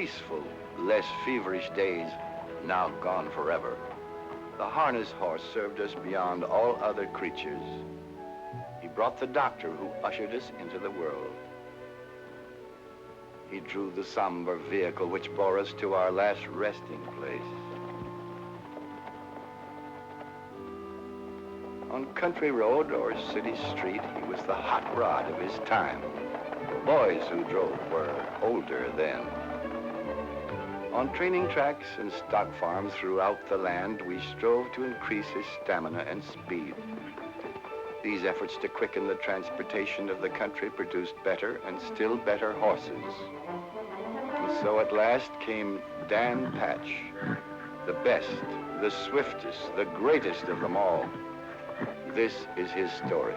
peaceful, less feverish days, now gone forever, the harness horse served us beyond all other creatures. He brought the doctor who ushered us into the world. He drew the somber vehicle which bore us to our last resting place. On country road or city street, he was the hot rod of his time. The boys who drove were older then. On training tracks and stock farms throughout the land, we strove to increase his stamina and speed. These efforts to quicken the transportation of the country produced better and still better horses. And so at last came Dan Patch, the best, the swiftest, the greatest of them all. This is his story.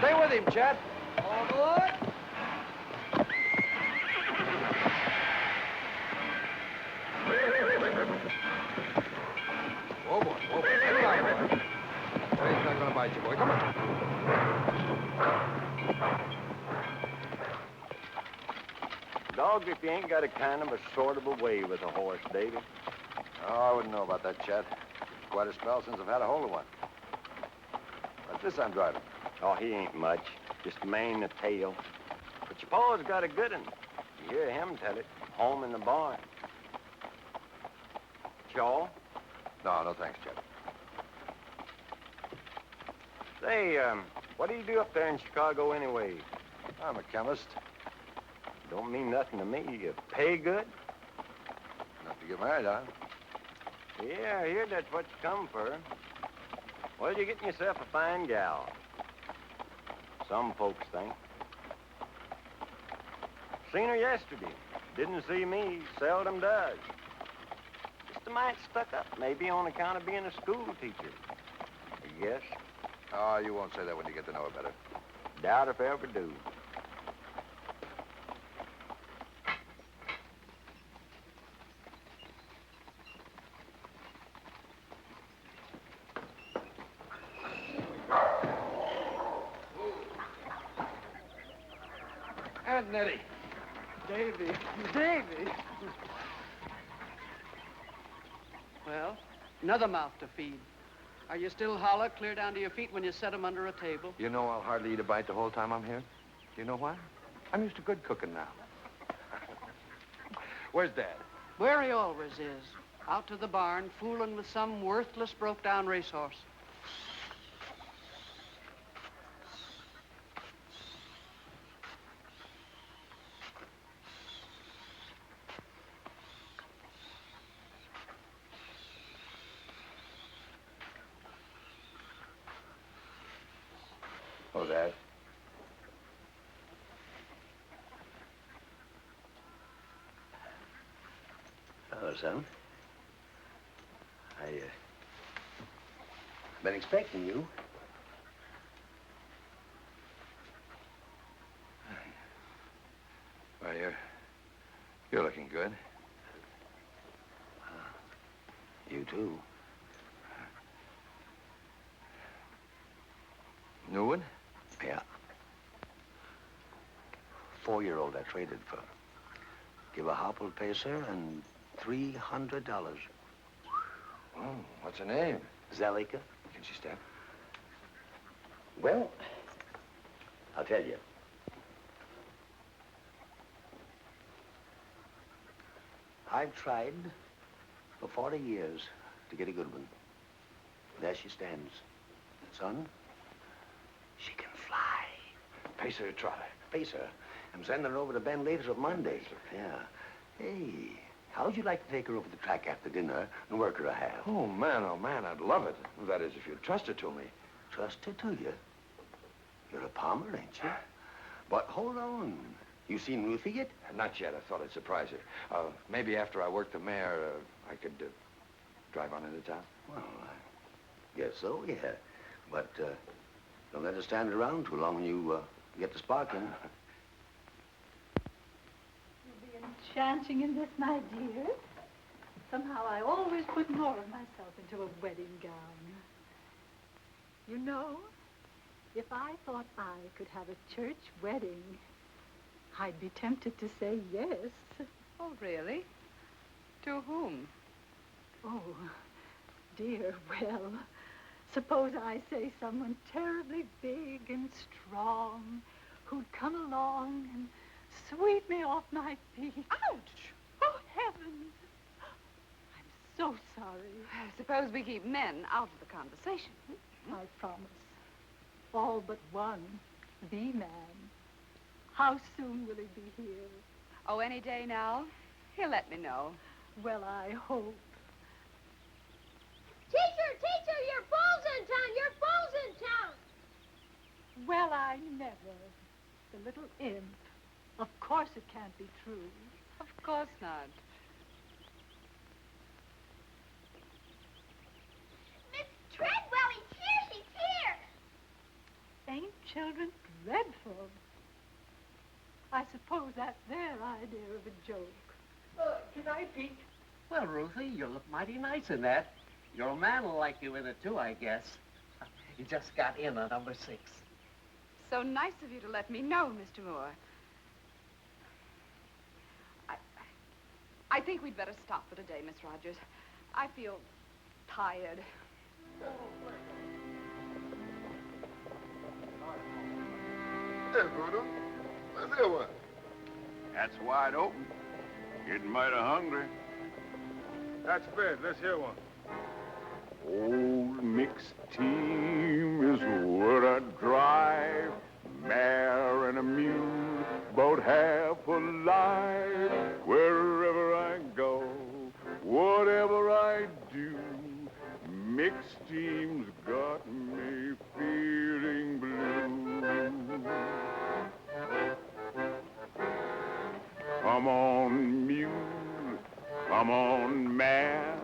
Stay with him, Chet. All aboard. Whoa, boy, whoa, boy. Sit down, boy. Train's not gonna bite you, boy. Come on. Dogs, if you ain't got a kind of a sort of a way with a horse, Davy. Oh, I wouldn't know about that, Chet. It's quite a spell since I've had a hold of one. What's this I'm driving? Oh, he ain't much. Just a mane and a tail. But your pa's got a good one. You hear him tell it. Home in the barn. Chaw? No, thanks, Chet. Say, what do you do up there in Chicago anyway? I'm a chemist. Don't mean nothing to me. You pay good? Enough to get married, huh? Yeah, I hear that's what you come for. Well, you're getting yourself a fine gal. Some folks think. Seen her yesterday. Didn't see me. Seldom does. Just a mite stuck up, maybe on account of being a school teacher. I guess. Oh, you won't say that when you get to know her better. Doubt if I ever do. Aunt Nettie. Davy. Davy. Well, another mouth to feed. Are you still hollow, clear down to your feet when you set 'em under a table? You know I'll hardly eat a bite the whole time I'm here. Do you know why? I'm used to good cooking now. Where's Dad? Where he always is. Out to the barn, fooling with some worthless, broke-down racehorse. Oh, Dad. Hello, son. Been expecting you. Well, you're looking good. You too. New one? Yeah. 4-year-old I traded for. Give a hopple pacer and $300. Oh, what's her name? Zalika. Can she stand? Well, I'll tell you. I've tried for 40 years to get a good one. There she stands. Son, she can fly. Pace her, trot her. Pace her. I'm sending her over to Bend later on Monday. Yeah. Hey, how'd you like to take her over the track after dinner and work her a half? Oh, man, I'd love it. That is, if you'd trust her to me. Trust her to you? You're a palmer, ain't you? But hold on. You seen Ruthie yet? Not yet. I thought I'd surprise her. Maybe after I work the mare, I could drive on into town. Well, I guess so, yeah. But don't let her stand around too long when you get the sparking. You'll be enchanting in this, my dear. Somehow I always put more of myself into a wedding gown. You know, if I thought I could have a church wedding, I'd be tempted to say yes. Oh, really? To whom? Oh, dear, well, suppose I say someone terribly big and strong who'd come along and sweep me off my feet. Ouch! Oh, heavens! I'm so sorry. I suppose we keep men out of the conversation. I promise. All but one, the man. How soon will he be here? Oh, any day now. He'll let me know. Well, I hope. Teacher, your foal's in town! Your foal's in town! Well, I never. The little imp. Of course it can't be true. Of course not. Miss Treadwell, he's here! He's here! Ain't children dreadful? I suppose that's their idea of a joke. Can I peek? Well, Ruthie, you look mighty nice in that. Your old man will like you in it, too, I guess. He just got in on number 6. So nice of you to let me know, Mr. Moore. I think we'd better stop for today, Miss Rogers. I feel tired. Hey, Bruno. Let's hear one. That's wide open. Getting mighty hungry. That's fair. Let's hear one. Old mixed team is what I drive. Mare and a mule, about half alive. Wherever I go, whatever I do, mixed team's got me feeling blue. Come on, mule, come on, mare.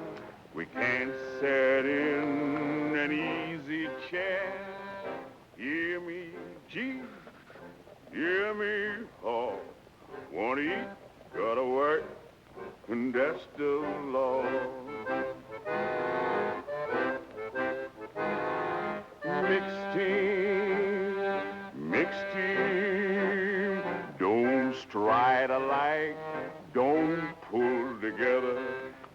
We can't sit in an easy chair. Hear me, G, hear me, haw. Want to eat, gotta work, and that's the law. Mixed team, don't stride alike, don't pull together,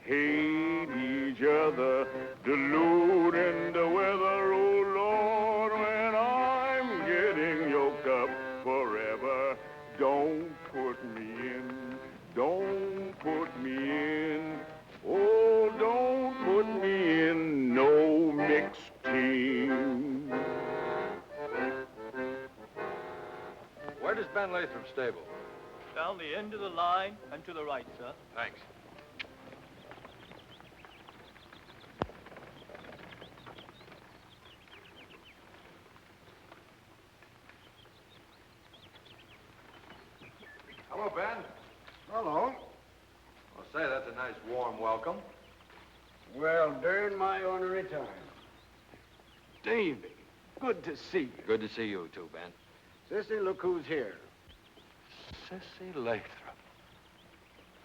hate each other, diluting the weather, oh Lord, when I'm getting yoked up forever, don't put me in, don't put me in, oh, don't put me in no mixed team. Where does Ben Lathrop stable? Down the end of the line and to the right, sir. Thanks. Hello, Ben. Hello. I'll say that's a nice warm welcome. Well, during my ornery time. Davy, good to see you. Good to see you, too, Ben. Sissy, look who's here. Sissy Lathrop.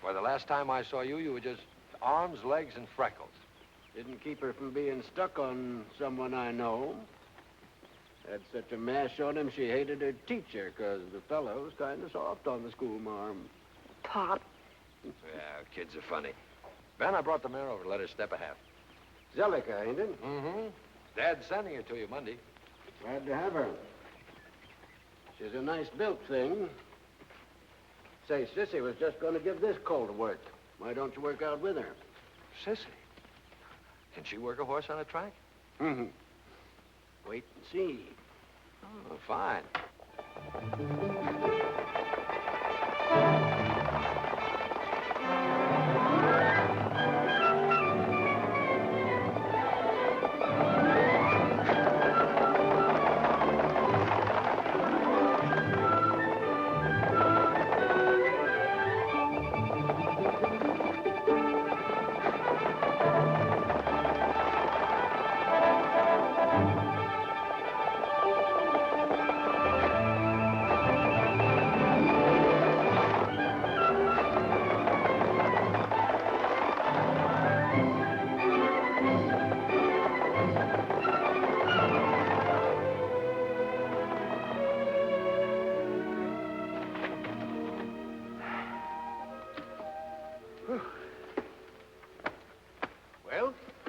Why, the last time I saw you, you were just arms, legs, and freckles. Didn't keep her from being stuck on someone I know. Had such a mash on him, she hated her teacher, 'cause the fellow was kind of soft on the schoolmarm. Pop. Yeah, kids are funny. Ben, I brought the mare over to let her step a half. Zellica, ain't it? Mm-hmm. Dad's sending her to you Monday. Glad to have her. She's a nice built thing. Say, Sissy was just going to give this colt to work. Why don't you work out with her? Sissy? Can she work a horse on a track? Mm-hmm. Wait and see. Oh, fine.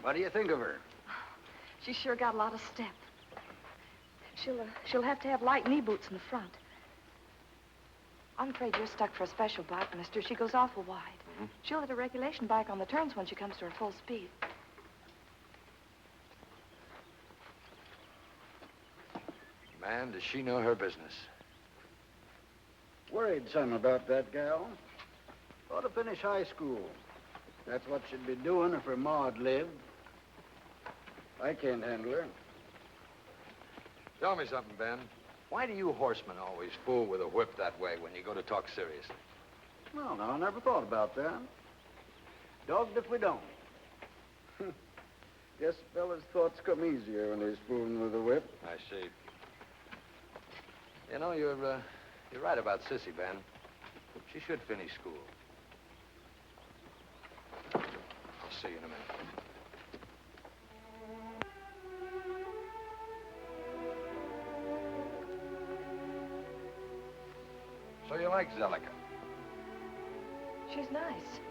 What do you think of her? She's sure got a lot of step. She'll have to have light knee boots in the front. I'm afraid you're stuck for a special bike, mister. She goes awful wide. Mm-hmm. She'll hit a regulation bike on the turns when she comes to her full speed. Man, does she know her business. Worried some about that gal. Ought to finish high school. That's what she'd be doing if her ma'd lived. I can't handle her. Tell me something, Ben. Why do you horsemen always fool with a whip that way when you go to talk seriously? Well, no, I never thought about that. Dogged if we don't. Guess fellas' thoughts come easier when they're fooling with a whip. I see. You know, you're right about Sissy, Ben. She should finish school. I'll see you in a minute. So you like Zellica? She's nice.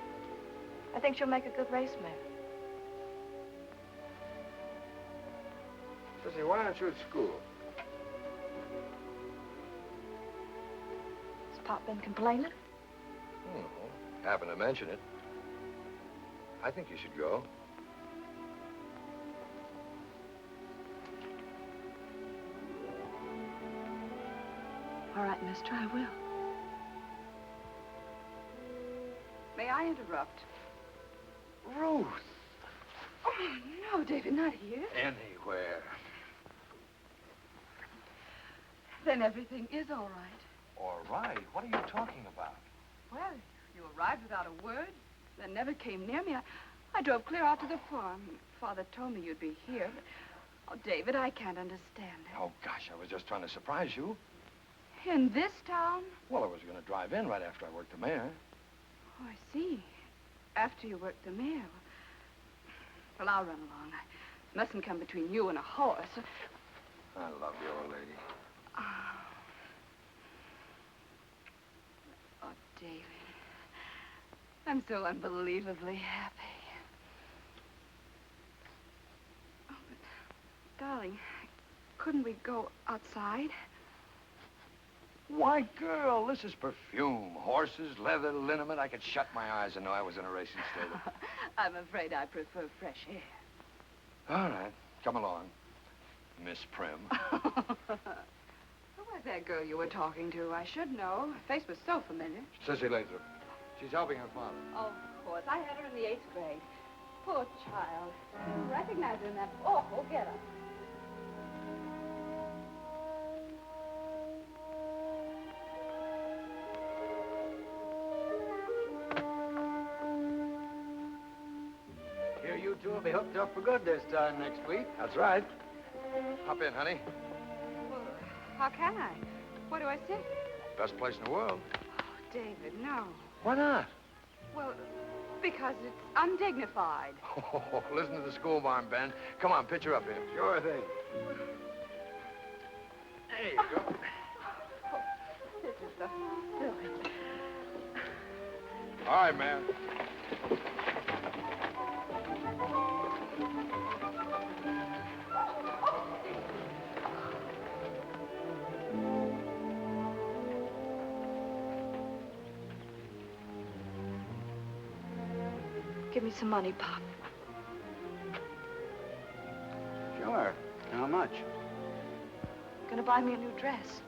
I think she'll make a good race mare. Sissy, why aren't you at school? Has Pop been complaining? No, happened to mention it. I think you should go. All right, mister, I will. May I interrupt? Ruth! Oh, no, David, not here. Anywhere. Then everything is all right. All right? What are you talking about? Well, you arrived without a word, then never came near me. I drove clear out to the farm. Father told me you'd be here. But, oh, David, I can't understand it. Oh, gosh, I was just trying to surprise you. In this town? Well, I was going to drive in right after I worked the mare. Oh, I see. After you worked the mare. Well, I'll run along. I mustn't come between you and a horse. I love you, old lady. Oh, David. I'm so unbelievably happy. Oh, but, darling, couldn't we go outside? Why, girl, this is perfume. Horses, leather, liniment. I could shut my eyes and know I was in a racing stable. I'm afraid I prefer fresh air. All right. Come along, Miss Prim. Who was that girl you were talking to? I should know. Her face was so familiar. Sissy Lathrop. She's helping her father. Oh, of course. I had her in the 8th grade. Poor child. Didn't recognize her in that awful getup. You two will be hooked up for good this time next week. That's right. Hop in, honey. Well, how can I? What do I say? Best place in the world. Oh, David, no. Why not? Well, because it's undignified. Oh, listen to the school barn, Ben. Come on, pitch her up here. Sure thing. There you go. Oh, this is so silly. All right, man. Give me some money, Pop. Sure. How much? Gonna buy me a new dress.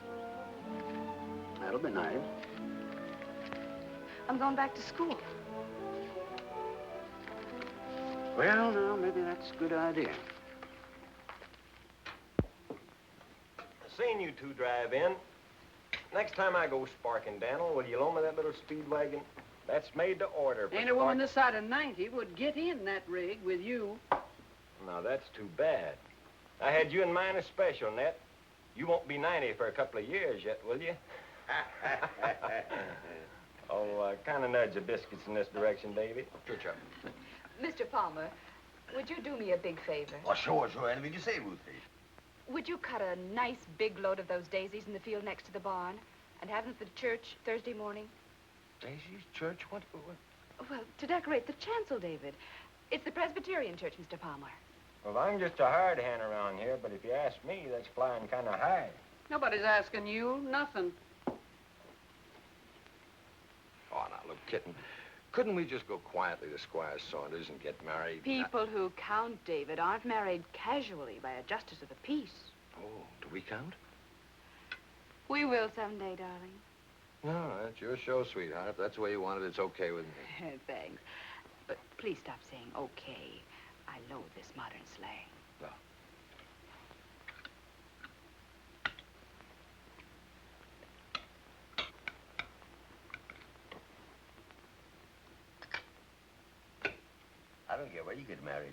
That'll be nice. I'm going back to school. Well, now, maybe that's a good idea. I seen you two drive in. Next time I go sparking, Daniel, will you loan me that little speed wagon? That's made to order. Ain't a woman this side of 90 would get in that rig with you. Now, that's too bad. I had you in mind as special, Ned. You won't be 90 for a couple of years yet, will you? Oh, kind of nudge the biscuits in this direction, Davy. Sure, Chuck. Mr. Palmer, would you do me a big favor? Oh, sure. Anything you say, Ruthie. Would you cut a nice big load of those daisies in the field next to the barn and have them for the church Thursday morning? Daisy's church? What? Well, to decorate the chancel, David. It's the Presbyterian church, Mr. Palmer. Well, I'm just a hard hand around here, but if you ask me, that's flying kind of high. Nobody's asking you nothing. Oh, now, look, kitten. Couldn't we just go quietly to Squire Saunders and get married? People who count, David, aren't married casually by a justice of the peace. Oh, do we count? We will someday, darling. No, that's your show, sweetheart. If that's the way you want it, it's okay with me. Thanks. But please stop saying okay. I loathe this modern slang. No. I don't care where you get married.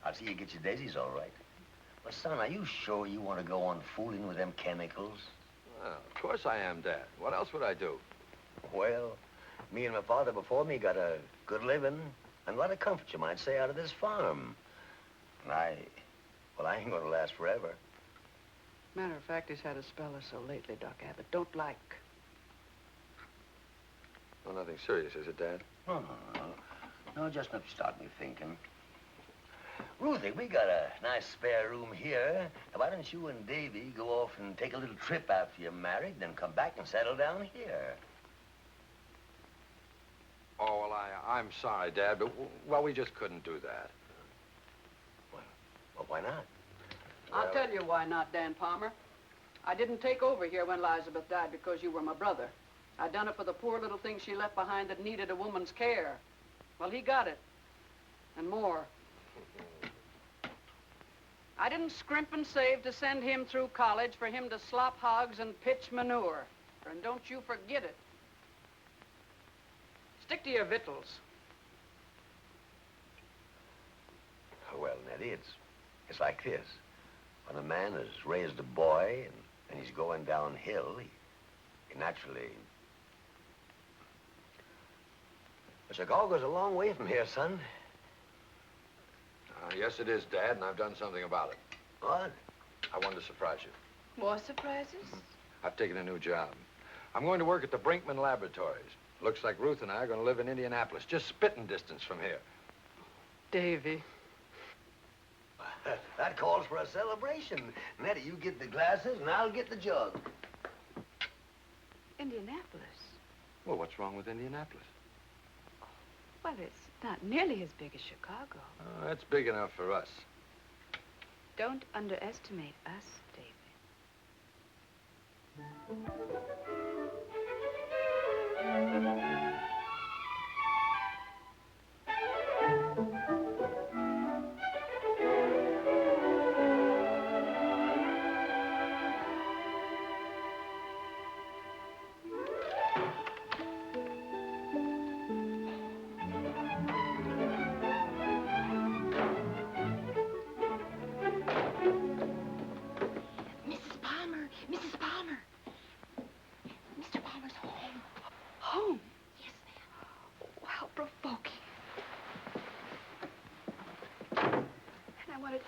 I'll see you get your daisies all right. But, son, are you sure you want to go on fooling with them chemicals? Well, of course I am, Dad. What else would I do? Well, me and my father before me got a good living and a lot of comfort, you might say, out of this farm. And I ain't gonna last forever. Matter of fact, he's had a spell or so lately, Doc Abbott. Don't like. Oh, nothing serious, is it, Dad? No. No, just enough to start me thinking. Ruthie, we got a nice spare room here. Now, why don't you and Davy go off and take a little trip after you're married, then come back and settle down here? Oh, well, I'm sorry, Dad, but, well, we just couldn't do that. Well, why not? I'll tell you why not, Dan Palmer. I didn't take over here when Elizabeth died because you were my brother. I done it for the poor little thing she left behind that needed a woman's care. Well, he got it. And more. I didn't scrimp and save to send him through college for him to slop hogs and pitch manure. And don't you forget it. Stick to your victuals. Well, Nettie, it's like this. When a man has raised a boy and he's going downhill, he naturally... But Chicago's a long way from here, son. Yes, it is, Dad, and I've done something about it. What? I wanted to surprise you. More surprises? I've taken a new job. I'm going to work at the Brinkman Laboratories. Looks like Ruth and I are going to live in Indianapolis, just spitting distance from here. Davy. That calls for a celebration. Nettie, you get the glasses, and I'll get the jug. Indianapolis? Well, what's wrong with Indianapolis? Well, it's not nearly as big as Chicago. That's big enough for us. Don't underestimate us, David.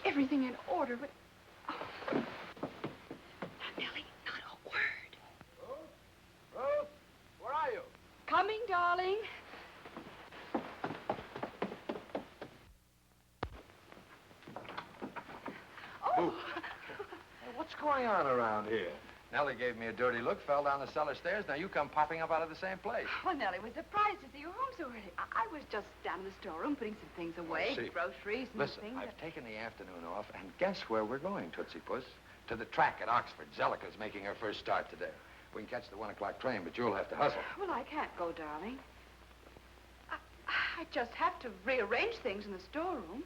Everything in order, but... Oh. Now, Nellie, not a word. Ruth, where are you? Coming, darling. Oh! Hey, what's going on around here? Nellie gave me a dirty look, fell down the cellar stairs. Now you come popping up out of the same place. Well, Nellie was surprised to see you home so early. I was just down in the storeroom putting some things away, groceries and Listen, things. I've taken the afternoon off, and guess where we're going, Tootsie Puss? To the track at Oxford. Zellica's making her first start today. We can catch the 1 o'clock train, but you'll have to hustle. Well, I can't go, darling. I just have to rearrange things in the storeroom.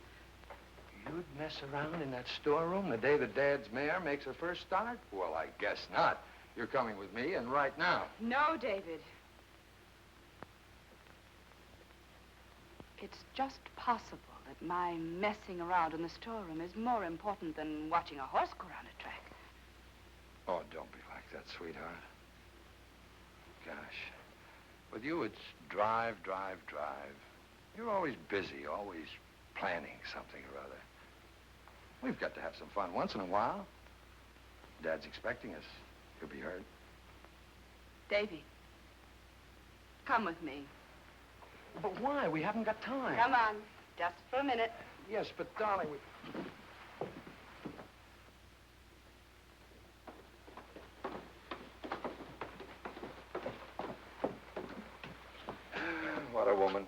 You'd mess around in that storeroom the day that Dad's mare makes her first start? Well, I guess not. You're coming with me, and right now. No, David. It's just possible that my messing around in the storeroom is more important than watching a horse go around a track. Oh, don't be like that, sweetheart. Gosh. With you, it's drive, drive, drive. You're always busy, always planning something or other. We've got to have some fun once in a while. Dad's expecting us. He'll be hurt. Davy, come with me. But why? We haven't got time. Come on. Just for a minute. Yes, but darling, we... What a woman.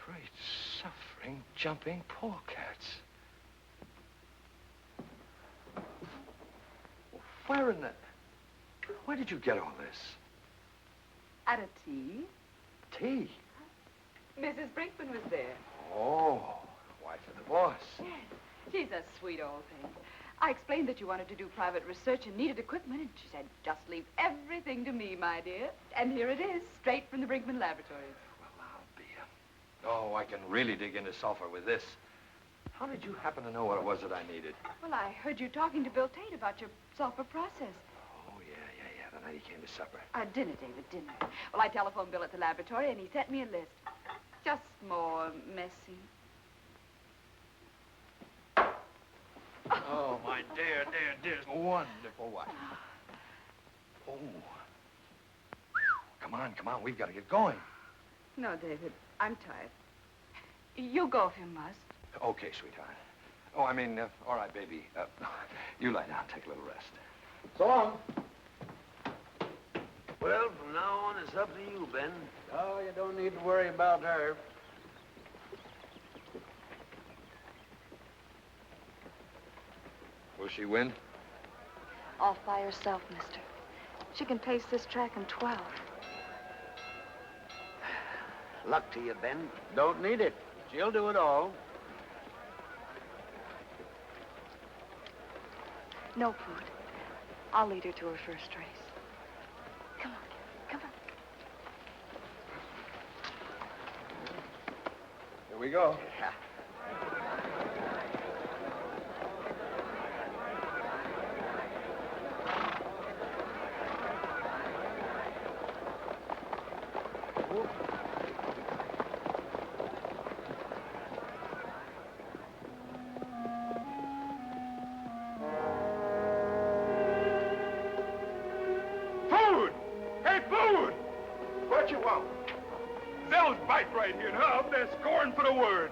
Great suffering, jumping polecats. Where did you get all this? At a tea. Tea? Mrs. Brinkman was there. Oh, wife of the boss. Yes. She's a sweet old thing. I explained that you wanted to do private research and needed equipment, and she said, just leave everything to me, my dear. And here it is, straight from the Brinkman laboratories. Well, I'll be a... Oh, I can really dig into sulfur with this. How did you happen to know what it was that I needed? Well, I heard you talking to Bill Tate about your sulfur process. Oh, yeah. The night he came to supper. Dinner, David, dinner. Well, I telephoned Bill at the laboratory, and he sent me a list. Just more messy. Oh, my dear, wonderful wife. Oh. Come on, we've got to get going. No, David, I'm tired. You go if you must. Okay, sweetheart. Oh, I mean, all right, baby. You lie down, take a little rest. So long. Well, from now on, it's up to you, Ben. Oh, you don't need to worry about her. Will she win? All by herself, mister. She can pace this track in 12. Luck to you, Ben. Don't need it. She'll do it all. No, Poot. I'll lead her to her first race. Come on, come on. Here we go. Yeah. What you want? Zell's bite right here, and her up there scoring for the word.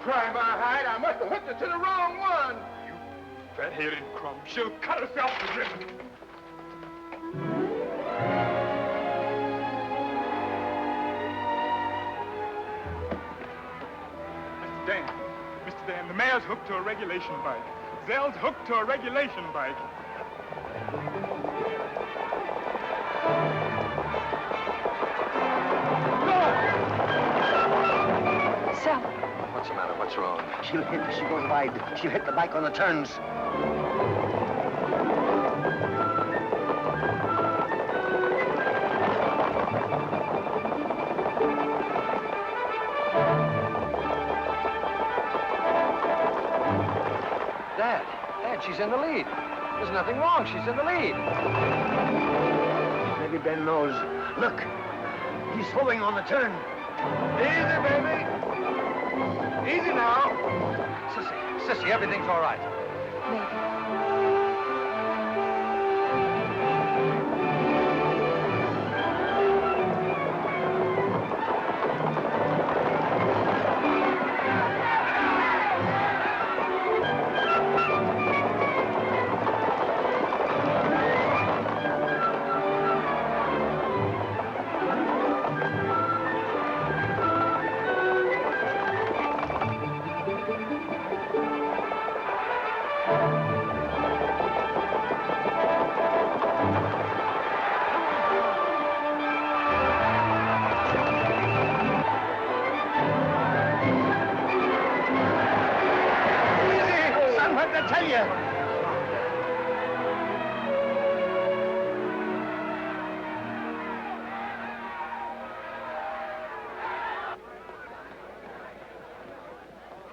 Try my hide, I must have hooked her to the wrong one. You fat-headed crumb. She'll cut herself to ribbons. Mr. Dan, the mare's hooked to a regulation bike. Zell's hooked to a regulation bike. Sell. What's the matter? What's wrong? She'll hit as she goes wide. She'll hit the bike on the turns. Dad, she's in the lead. There's nothing wrong. She's in the lead. Maybe Ben knows. Look, he's slowing on the turn. Easy, baby. Easy now. Sissy, everything's all right. Maybe.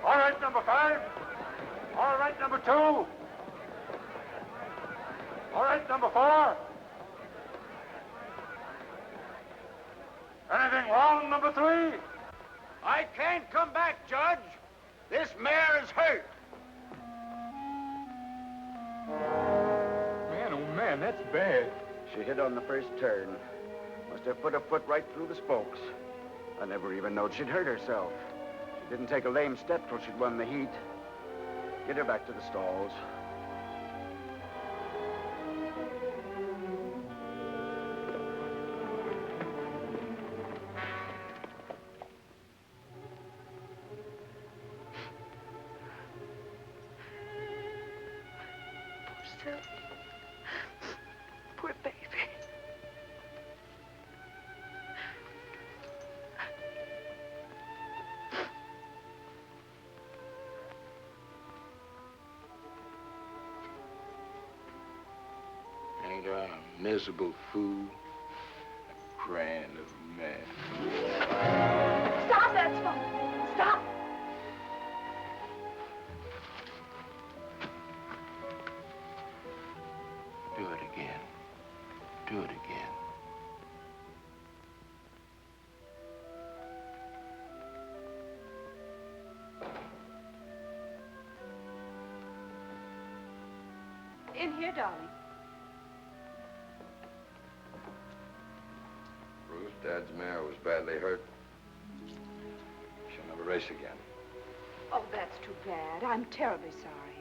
All right, number 5. All right, number 2. All right, number 4. Anything wrong, number 3? I can't come back, Judge. This mare is hurt. Man, oh man, that's bad. She hit on the first turn. Must have put a foot right through the spokes. I never even knowed she'd hurt herself. She didn't take a lame step till she'd won the heat. Get her back to the stalls. Poor baby. Ain't I a miserable fool? A crying little man. Stop that smoke! Stop! Do it again. Do it again. In here, darling. Ruth, Dad's mare was badly hurt. She'll never race again. Oh, that's too bad. I'm terribly sorry.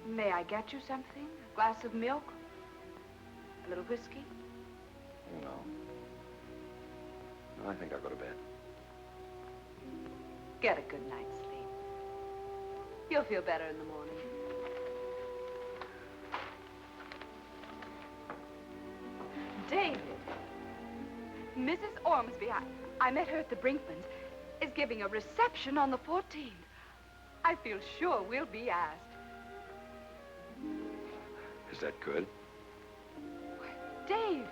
May I get you something? A glass of milk? A little whiskey? No. No, I think I'll go to bed. Get a good night's sleep. You'll feel better in the morning. David, Mrs. Ormsby, I met her at the Brinkmans, is giving a reception on the 14th. I feel sure we'll be asked. Is that good? David,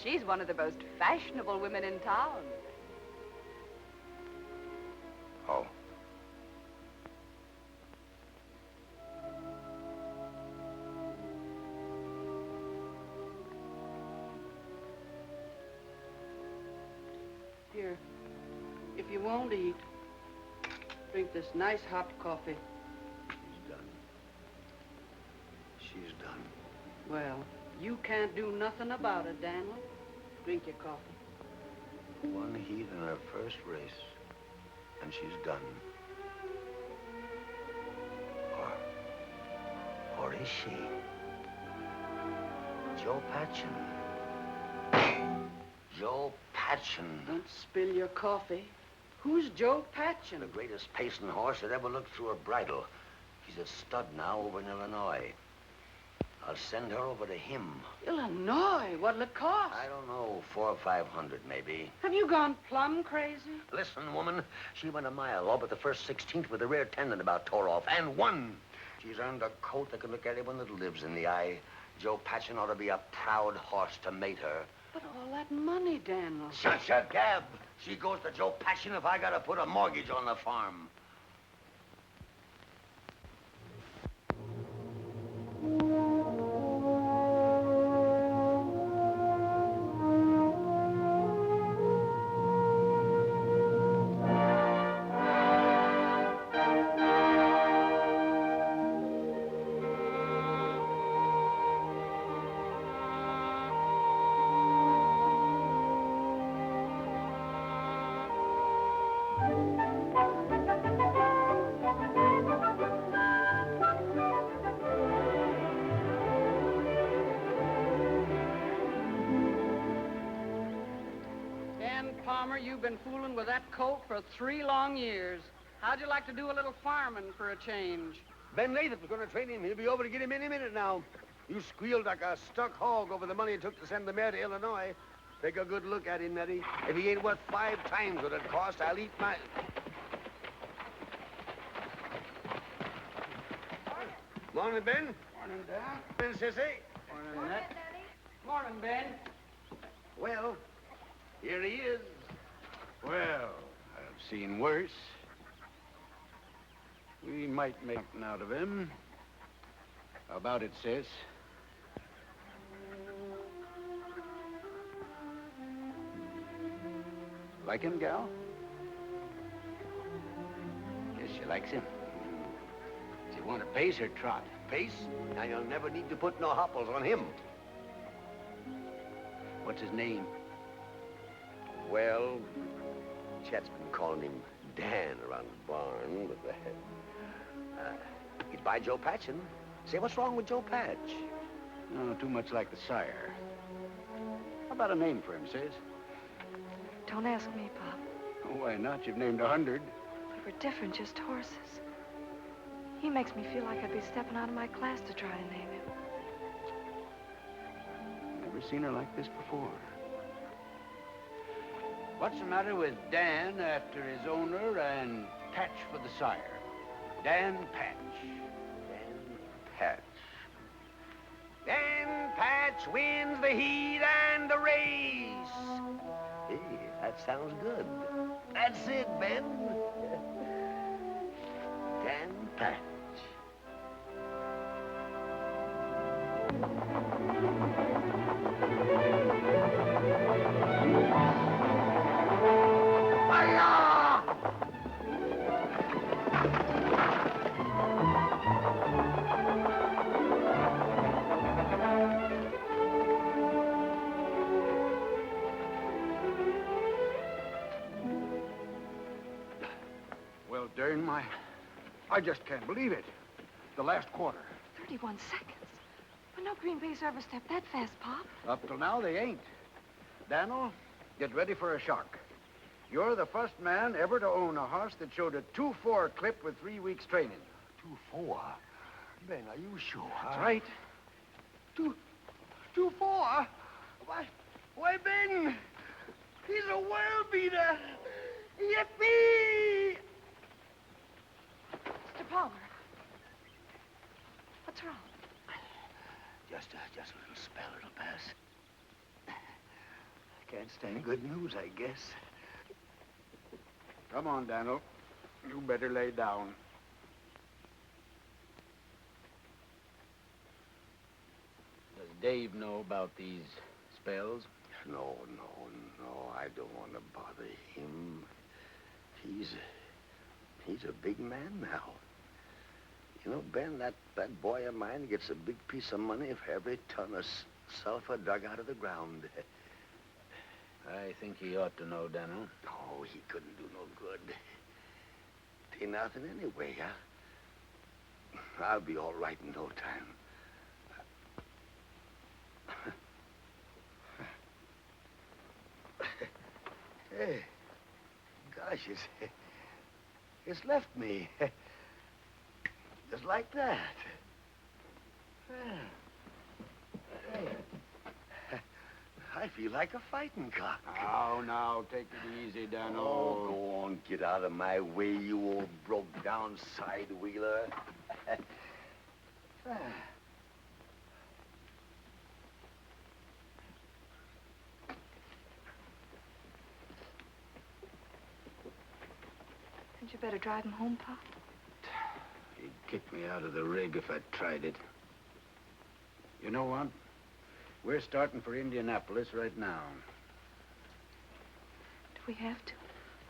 she's one of the most fashionable women in town. Oh. Here, if you won't eat, drink this nice hot coffee. She's done. She's done. Well, you can't do nothing about it, Daniel. Drink your coffee. One heat in her first race, and she's done. Or is she? Joe Patchen. Joe Patchen. Don't spill your coffee. Who's Joe Patchen? The greatest pacing horse that ever looked through a bridle. He's a stud now over in Illinois. I'll send her over to him. Illinois? What'll it cost? I don't know, 400 or 500 maybe. Have you gone plumb crazy? Listen, woman, she went a mile all but the first 16th with the rear tendon about tore off, and won. She's earned a coat that can look anyone that lives in the eye. Joe Patchen ought to be a proud horse to mate her. But all that money, Daniel. Shut your gab. She goes to Joe Patchen if I gotta put a mortgage on the farm. You've been fooling with that colt for 3 long years. How'd you like to do a little farming for a change? Ben Latham's going to train him. He'll be over to get him any minute now. You squealed like a stuck hog over the money it took to send the mare to Illinois. Take a good look at him, Nettie. If he ain't worth 5 times what it cost, I'll eat my... Morning, Ben. Morning, Dad. Ben, Sissy. Morning, Nat. Morning, Ben. Well, here he is. Well, I've seen worse. We might make something out of him. How about it, sis? Like him, gal? Guess she likes him. She want to pace her trot. pace, and you'll never need to put no hopples on him. What's his name? Well, Chet's been calling him Dan around the barn, but he's by Joe Patchen. Say, what's wrong with Joe Patch? No, too much like the sire. How about a name for him, sis? Don't ask me, Pop. Oh, why not? You've named 100. We were different, just horses. He makes me feel like I'd be stepping out of my class to try and name him. Never seen her like this before. What's the matter with Dan after his owner and Patch for the sire? Dan Patch. Dan Patch. Dan Patch wins the heat and the race. Hey, that sounds good. That's it, Ben. Dan Patch. Well, darn my... I just can't believe it. The last quarter. 31 seconds. But no Green Bay's ever stepped that fast, Pop. Up till now, they ain't. Daniel, get ready for a shock. You're the first man ever to own a horse that showed a 2-4 clip with 3 weeks training. 2-4? Ben, are you sure? That's right. 2-4? Why, Ben, he's a world beater. Yippee! Mr. Palmer. What's wrong? Just a little spell, it'll pass. Can't stand good news, I guess. Come on, Daniel. You better lay down. Does Dave know about these spells? No, I don't want to bother him. He's a big man now. You know, Ben, that boy of mine gets a big piece of money for every ton of sulfur dug out of the ground. I think he ought to know, Daniel. Oh, he couldn't do no good. Ain't nothing anyway, huh? I'll be all right in no time. Hey, gosh, it's left me. Just like that. Hey, I feel like a fighting cock. Now, take it easy, Daniel. Oh, go on, get out of my way, you old broke-down side-wheeler. Hadn't you better drive him home, Pop? He'd kick me out of the rig if I tried it. You know what? We're starting for Indianapolis right now. Do we have to?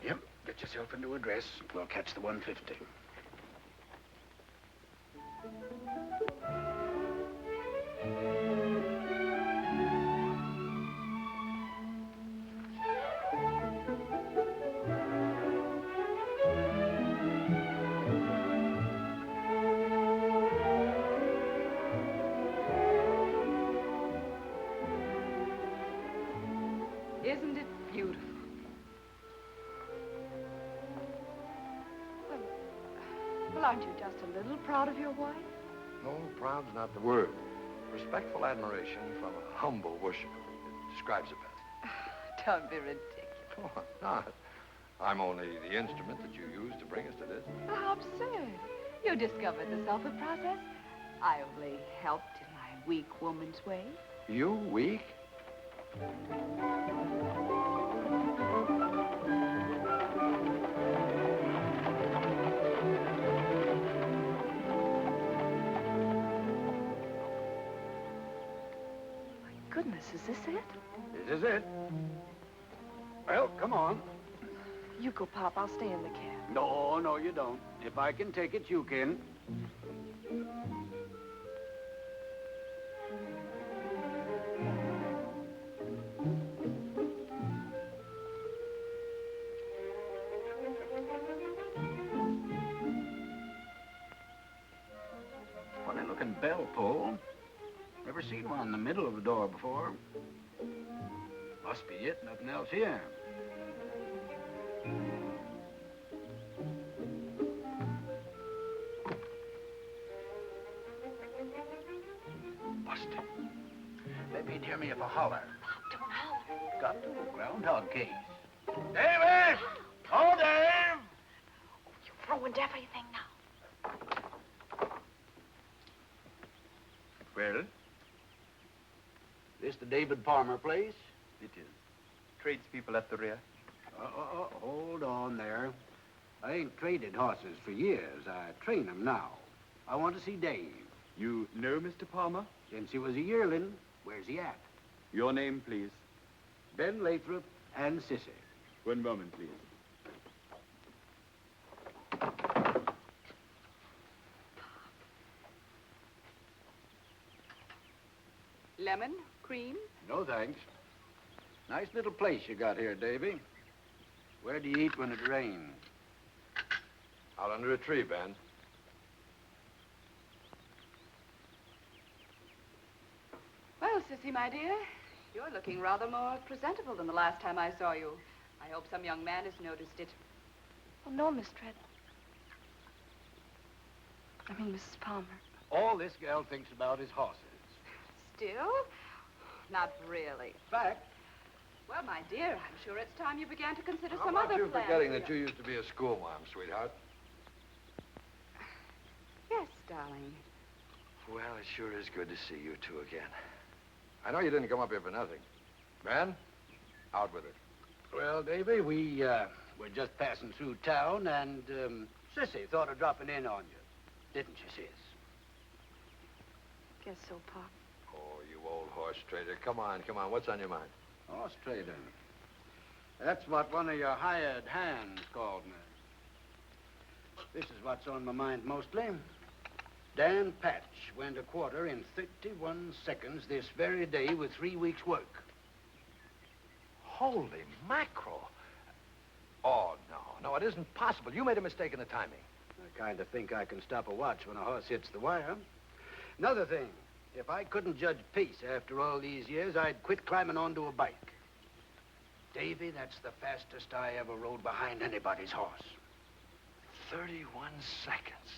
Yep. Get yourself into a dress. We'll catch the 150. Isn't it beautiful? Well, aren't you just a little proud of your wife? No, proud's not the word. Respectful admiration from a humble worshiper. It describes it best. Don't be ridiculous. Oh, I'm not. I'm only the instrument that you used to bring us to this. How absurd. You discovered the sulfur process. I only helped in my weak woman's way. You weak? Goodness, is this it? This is it. Well, come on. You go, Pop. I'll stay in the cab. No, you don't. If I can take it, you can. bell pull. Never seen one in the middle of the door before. Must be it, nothing else here. Busted. Maybe he'd hear me if I holler. Don't holler. Got to. Groundhog case. David! Oh, Dave! You ruined everything now. Well? This the David Palmer place? It is. Tradespeople at the rear. Hold on there. I ain't traded horses for years. I train 'em now. I want to see Dave. You know Mr. Palmer? Since he was a yearling, where's he at? Your name, please. Ben Lathrop and Sissy. One moment, please. Lemon, cream? No, thanks. Nice little place you got here, Davy. Where do you eat when it rains? Out under a tree, Ben. Well, Sissy, my dear, you're looking rather more presentable than the last time I saw you. I hope some young man has noticed it. Oh, no, Miss Treadle. I mean, Mrs. Palmer. All this gal thinks about is horses. Still? Not really. Fact. Well, my dear, I'm sure it's time you began to consider How some about other you plans. forgetting that you used to be a schoolmarm, sweetheart? Yes, darling. Well, it sure is good to see you two again. I know you didn't come up here for nothing. Ben, out with it. Well, Davy, we were just passing through town, and Sissy thought of dropping in on you. Didn't you, Sis? Guess so, Pop. Oh, you old horse trader. Come on, come on. What's on your mind? Horse trader. That's what one of your hired hands called me. This is what's on my mind mostly. Dan Patch went a quarter in 31 seconds this very day with 3 weeks' work. Holy mackerel. Oh, no, it isn't possible. You made a mistake in the timing. I kind of think I can stop a watch when a horse hits the wire. Another thing, if I couldn't judge pace after all these years, I'd quit climbing onto a bike. Davy, that's the fastest I ever rode behind anybody's horse. 31 seconds.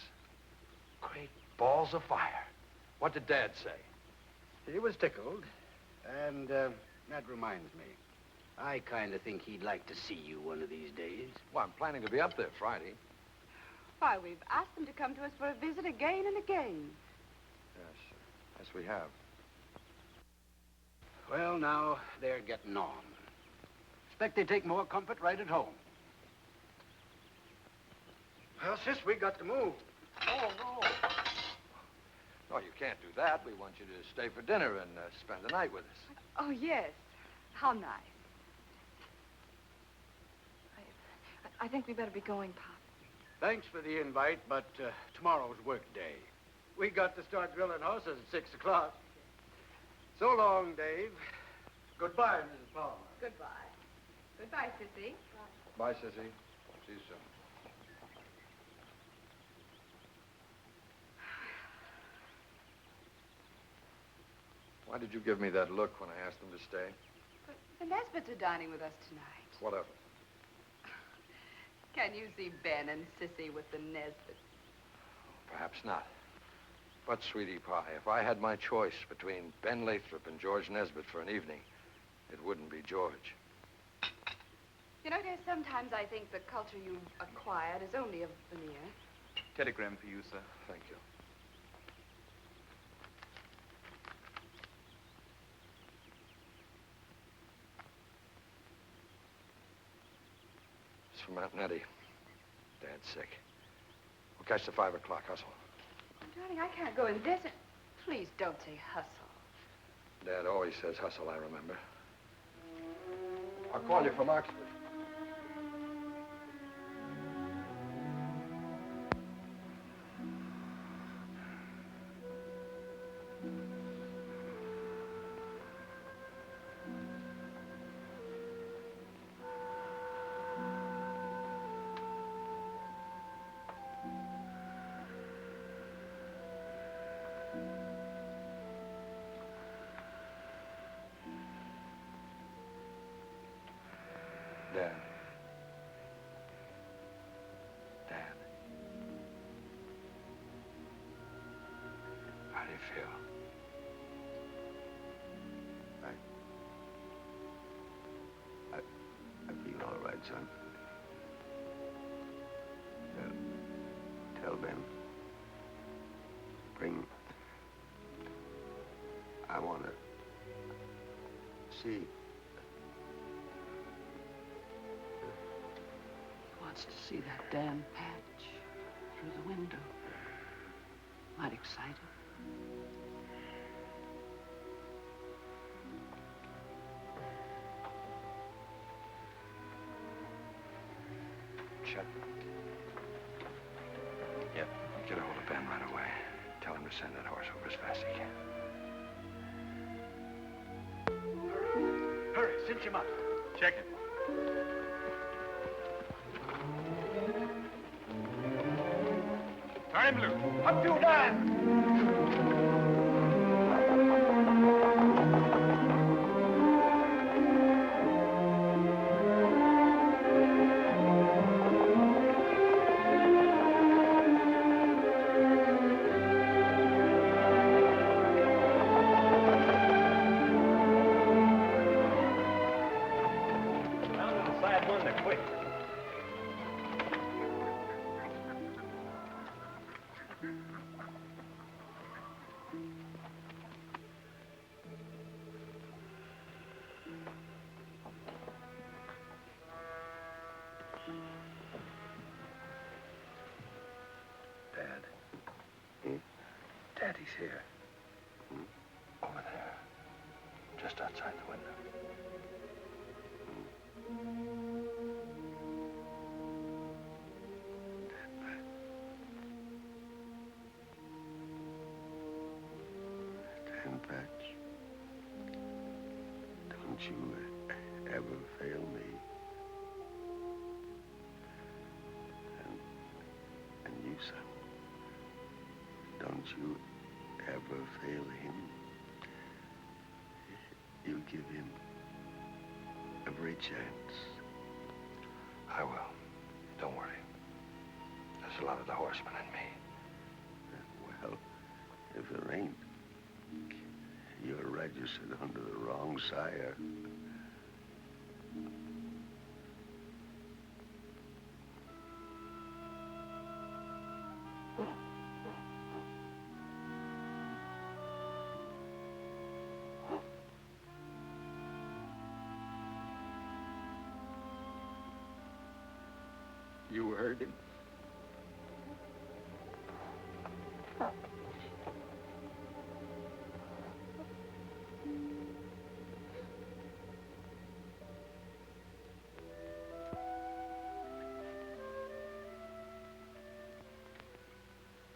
Great balls of fire. What did Dad say? He was tickled. And that reminds me, I kind of think he'd like to see you one of these days. Well, I'm planning to be up there Friday. Why, we've asked them to come to us for a visit again and again. Yes, we have. Well, now, they're getting on. Expect they take more comfort right at home. Well, sis, we got to move. Oh, no. No, you can't do that. We want you to stay for dinner and spend the night with us. Oh, yes. How nice. I think we better be going, Pop. Thanks for the invite, but tomorrow's work day. We got to start drilling horses at 6 o'clock. So long, Dave. Goodbye, Mrs. Palmer. Goodbye. Goodbye, Sissy. Bye, Sissy. See you soon. Why did you give me that look when I asked them to stay? But the Nesbits are dining with us tonight. What of it? Can you see Ben and Sissy with the Nesbits? Perhaps not. But, sweetie pie, if I had my choice between Ben Lathrop and George Nesbit for an evening, it wouldn't be George. You know, dear, sometimes I think the culture you've acquired is only a veneer. Telegram for you, sir. Thank you. It's from Aunt Nettie. Dad's sick. We'll catch the 5 o'clock hustle. Darling, I can't go in this. Please don't say hustle. Dad always says hustle, I remember. I'll call you from Oxford. feel? I feel all right, son. Tell Ben. Bring... I want to see... He wants to see that Dan Patch through the window. Might excite him. Chet. Yep. Get a hold of Ben right away. Tell him to send that horse over as fast as he can. Hurry, cinch him up. Check it. Turn him loose. Up you, Dan! Daddy's here. Over there. Just outside the window. Dan Patch, don't you ever fail me. And you, son, don't you ever fail him. You give him every chance. I will. Don't worry. There's a lot of the horseman in me. Well, if there ain't, you're registered under the wrong sire. You heard him.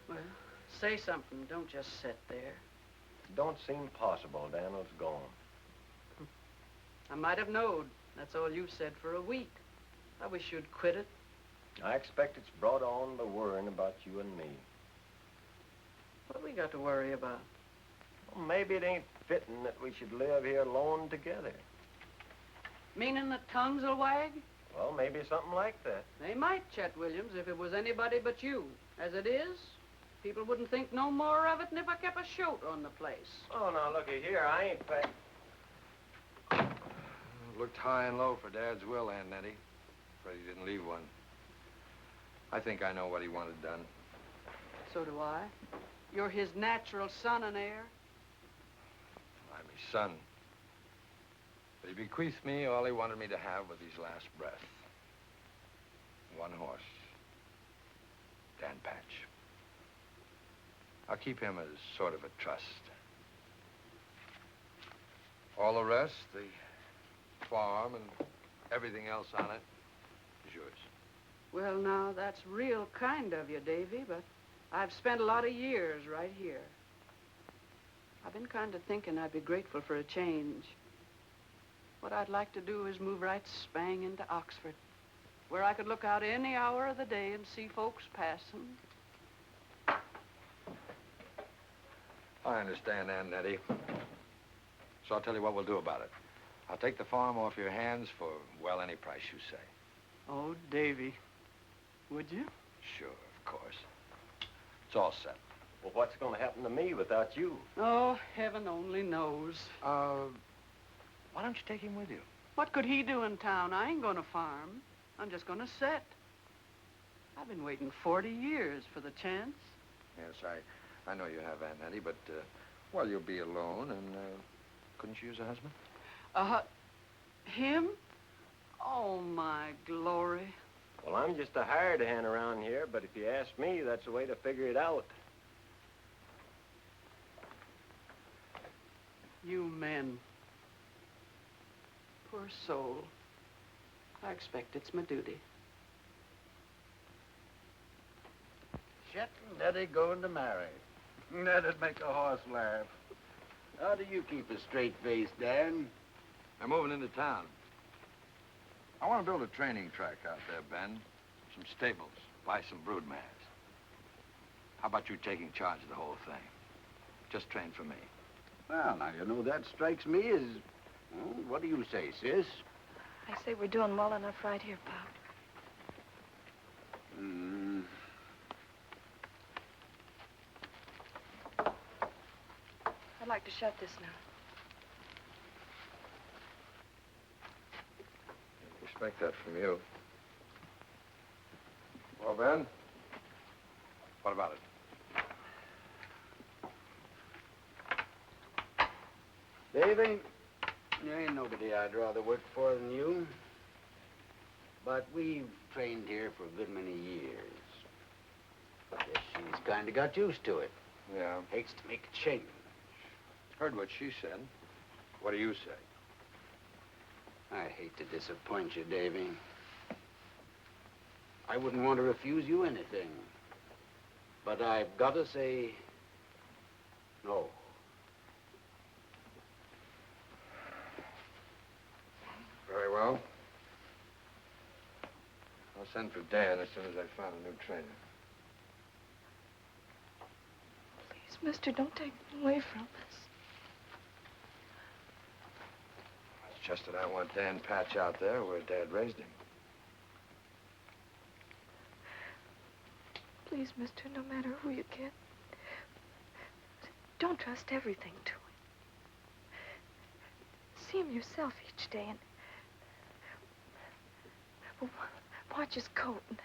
Well, say something. Don't just sit there. Don't seem possible. Daniel's gone. I might have knowed. That's all you've said for a week. I wish you'd quit it. I expect it's brought on the worrying about you and me. What we got to worry about? Well, maybe it ain't fitting that we should live here alone together. Meaning that tongues will wag? Well, maybe something like that. They might, Chet Williams, if it was anybody but you. As it is, people wouldn't think no more of it than if I kept a shoat on the place. Oh, now, looky here. I ain't paying. Looked high and low for Dad's will, Aunt Nettie. Afraid he didn't leave one. I think I know what he wanted done. So do I. You're his natural son and heir. I'm his son. But he bequeathed me all he wanted me to have with his last breath. One horse. Dan Patch. I'll keep him as sort of a trust. All the rest, the farm and everything else on it, is yours. Well, now, that's real kind of you, Davy, but I've spent a lot of years right here. I've been kind of thinking I'd be grateful for a change. What I'd like to do is move right spang into Oxford, where I could look out any hour of the day and see folks passing. I understand, Aunt Nettie. So I'll tell you what we'll do about it. I'll take the farm off your hands for, well, any price you say. Oh, Davy, would you? Sure, of course. It's all set. Well, what's going to happen to me without you? Oh, heaven only knows. Why don't you take him with you? What could he do in town? I ain't gonna farm. I'm just gonna set. I've been waiting 40 years for the chance. Yes, I know you have, Aunt Nettie, but, well, you'll be alone, and, couldn't you use a husband? Him? Oh, my glory. Well, I'm just a hired hand around here, but if you ask me, that's the way to figure it out. You men. Poor soul. I expect it's my duty. Chet and Nettie going to marry. That'd make a horse laugh. How do you keep a straight face, Dan? I'm moving into town. I want to build a training track out there, Ben. Some stables, buy some brood mares. How about you taking charge of the whole thing? Just train for me. Well, now, you know, that strikes me as... Well, what do you say, sis? I say we're doing well enough right here, Pop. I'd like to shut this now. Expect that from you. Well, Ben, what about it? Davy, there ain't nobody I'd rather work for than you. But we've trained here for a good many years. Guess she's kind of got used to it. Yeah. Hates to make a change. Heard what she said. What do you say? I hate to disappoint you, Davy. I wouldn't want to refuse you anything. But I've got to say no. Very well. I'll send for Dan as soon as I find a new trainer. Please, mister, don't take him away from us. It's just that I want Dan Patch out there where Dad raised him. Please, mister, no matter who you get, don't trust everything to him. See him yourself each day and watch his coat and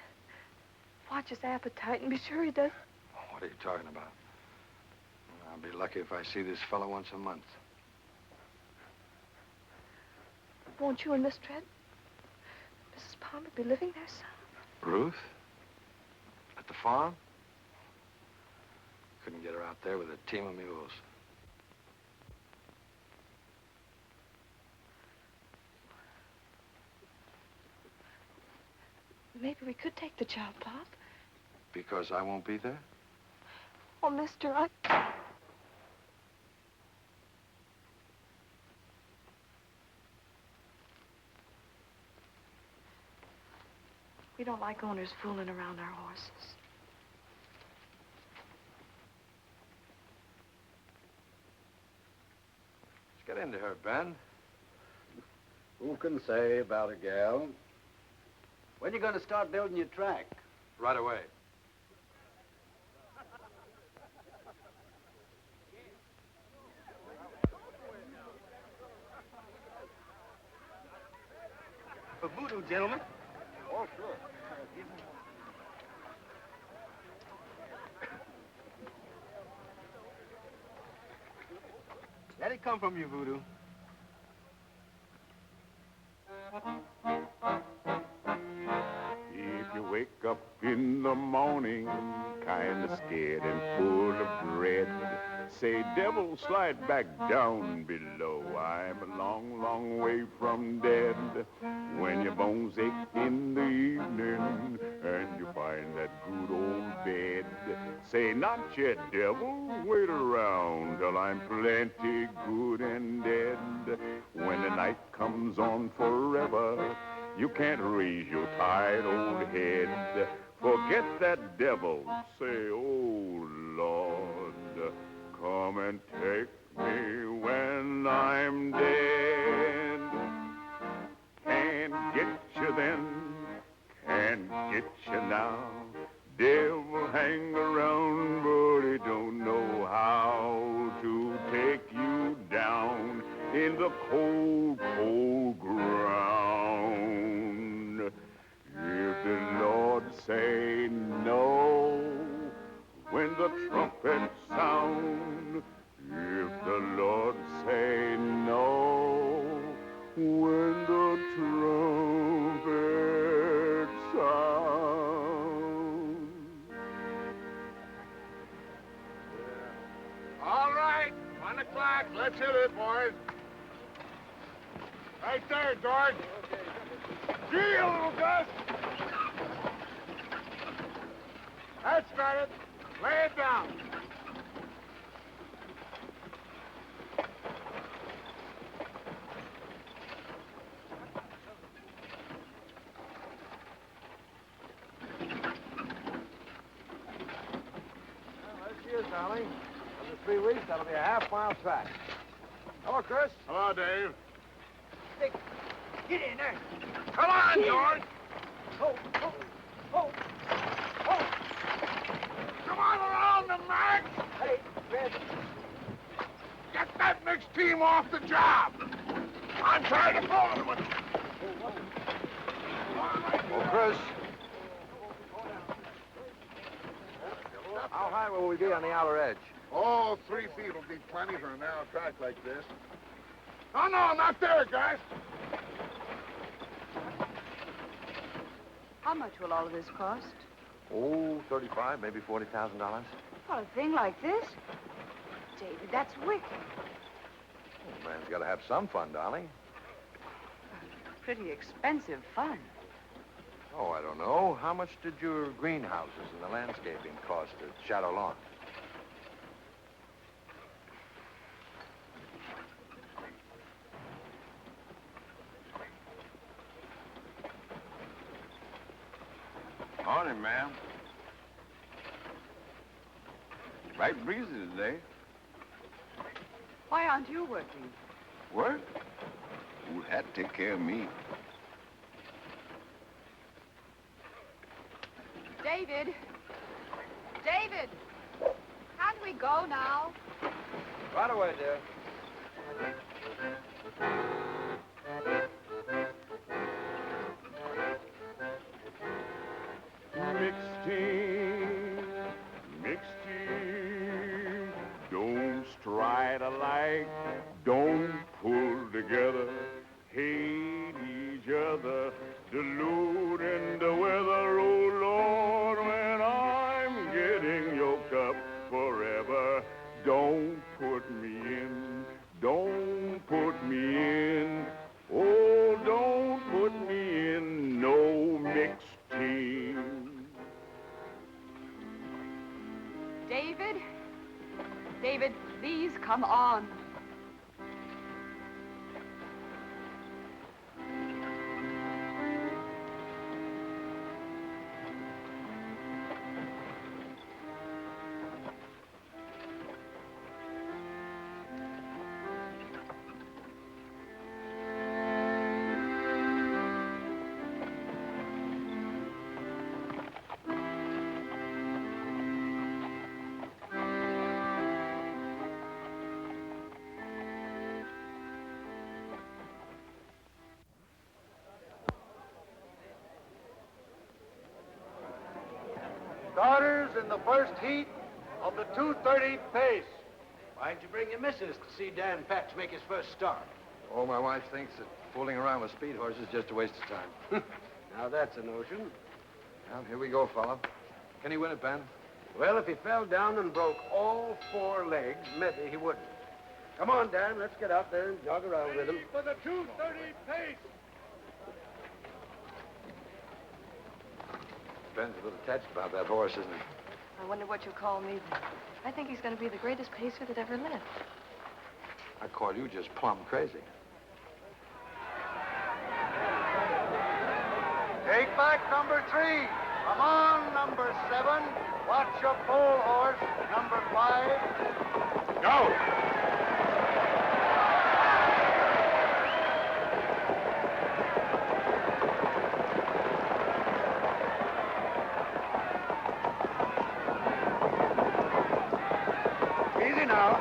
watch his appetite and be sure he does. What are you talking about? I'll be lucky if I see this fellow once a month. Won't you and Miss Trent, Mrs. Palmer, be living there, son? Ruth? At the farm? Couldn't get her out there with a team of mules. Maybe we could take the job, Pop. Because I won't be there? Oh, mister, We don't like owners fooling around our horses. Let's get into her, Ben. Who can say about a gal? When you going to start building your track? Right away. For voodoo, gentlemen. Oh, sure. Let it come from you, voodoo. If you wake up in the morning, kind of scared and full of dread, say, devil, slide back down below. I'm a long, long way from dead. When your bones ache in the evening and you find that good old bed, say, not yet, devil, wait around till I'm plenty good and dead. When the night comes on forever, you can't raise your tired old head. Forget that devil, say, oh, Lord, come and take me when I'm dead. Can't get you then, can't get you now. Devil hang around, but he don't cold, cold ground. If the Lord say no, when the trumpet sound, if the Lord say no, when the trumpet sound. All right, 1 o'clock. Let's hit it, boys. Right there, George. Gee, you little Gus. That's got it. Lay it down. Darling. After 3 weeks, that'll be a half-mile track. Hello, Chris. Hello, Dave. Dick, get in there. Come on, George. Oh. Come on around the Max. Hey, Red. Get that mixed team off the job. I'm tired of fooling with you. Oh, Chris. How high will we be on the outer edge? Oh, 3 feet will be plenty for a narrow track like this. Oh, no, not there, guys. How much will all of this cost? Oh, $35,000, maybe $40,000. For a thing like this? David, that's wicked. Oh, man's got to have some fun, darling. Pretty expensive fun. Oh, I don't know. How much did your greenhouses and the landscaping cost at Shadow Lawn? Morning, ma'am. Right breezy today. Why aren't you working? Work? Who had to take care of me? David! David! Can't we go now? Right away, dear. Mixed team, don't stride alike, don't pull together, hate each other, diluting the weather, oh Lord, when I'm getting yoked up forever, don't put me in, don't put me in, oh, don't put me in no mixed team. David? David, please come on. Starters in the first heat of the 2:30 pace. Why'd you bring your missus to see Dan Patch make his first start? Oh, my wife thinks that fooling around with speed horses is just a waste of time. Now that's a notion. Well, here we go, fella. Can he win it, Ben? Well, if he fell down and broke all 4 legs, maybe he wouldn't. Come on, Dan, let's get out there and jog around with him. For the 2:30 pace. Ben's a little touched about that horse, isn't he? I wonder what you'll call me then. I think he's going to be the greatest pacer that ever lived. I call you just plumb crazy. Take back number 3. Come on, number 7. Watch your pole horse, number 5. Go! Easy now.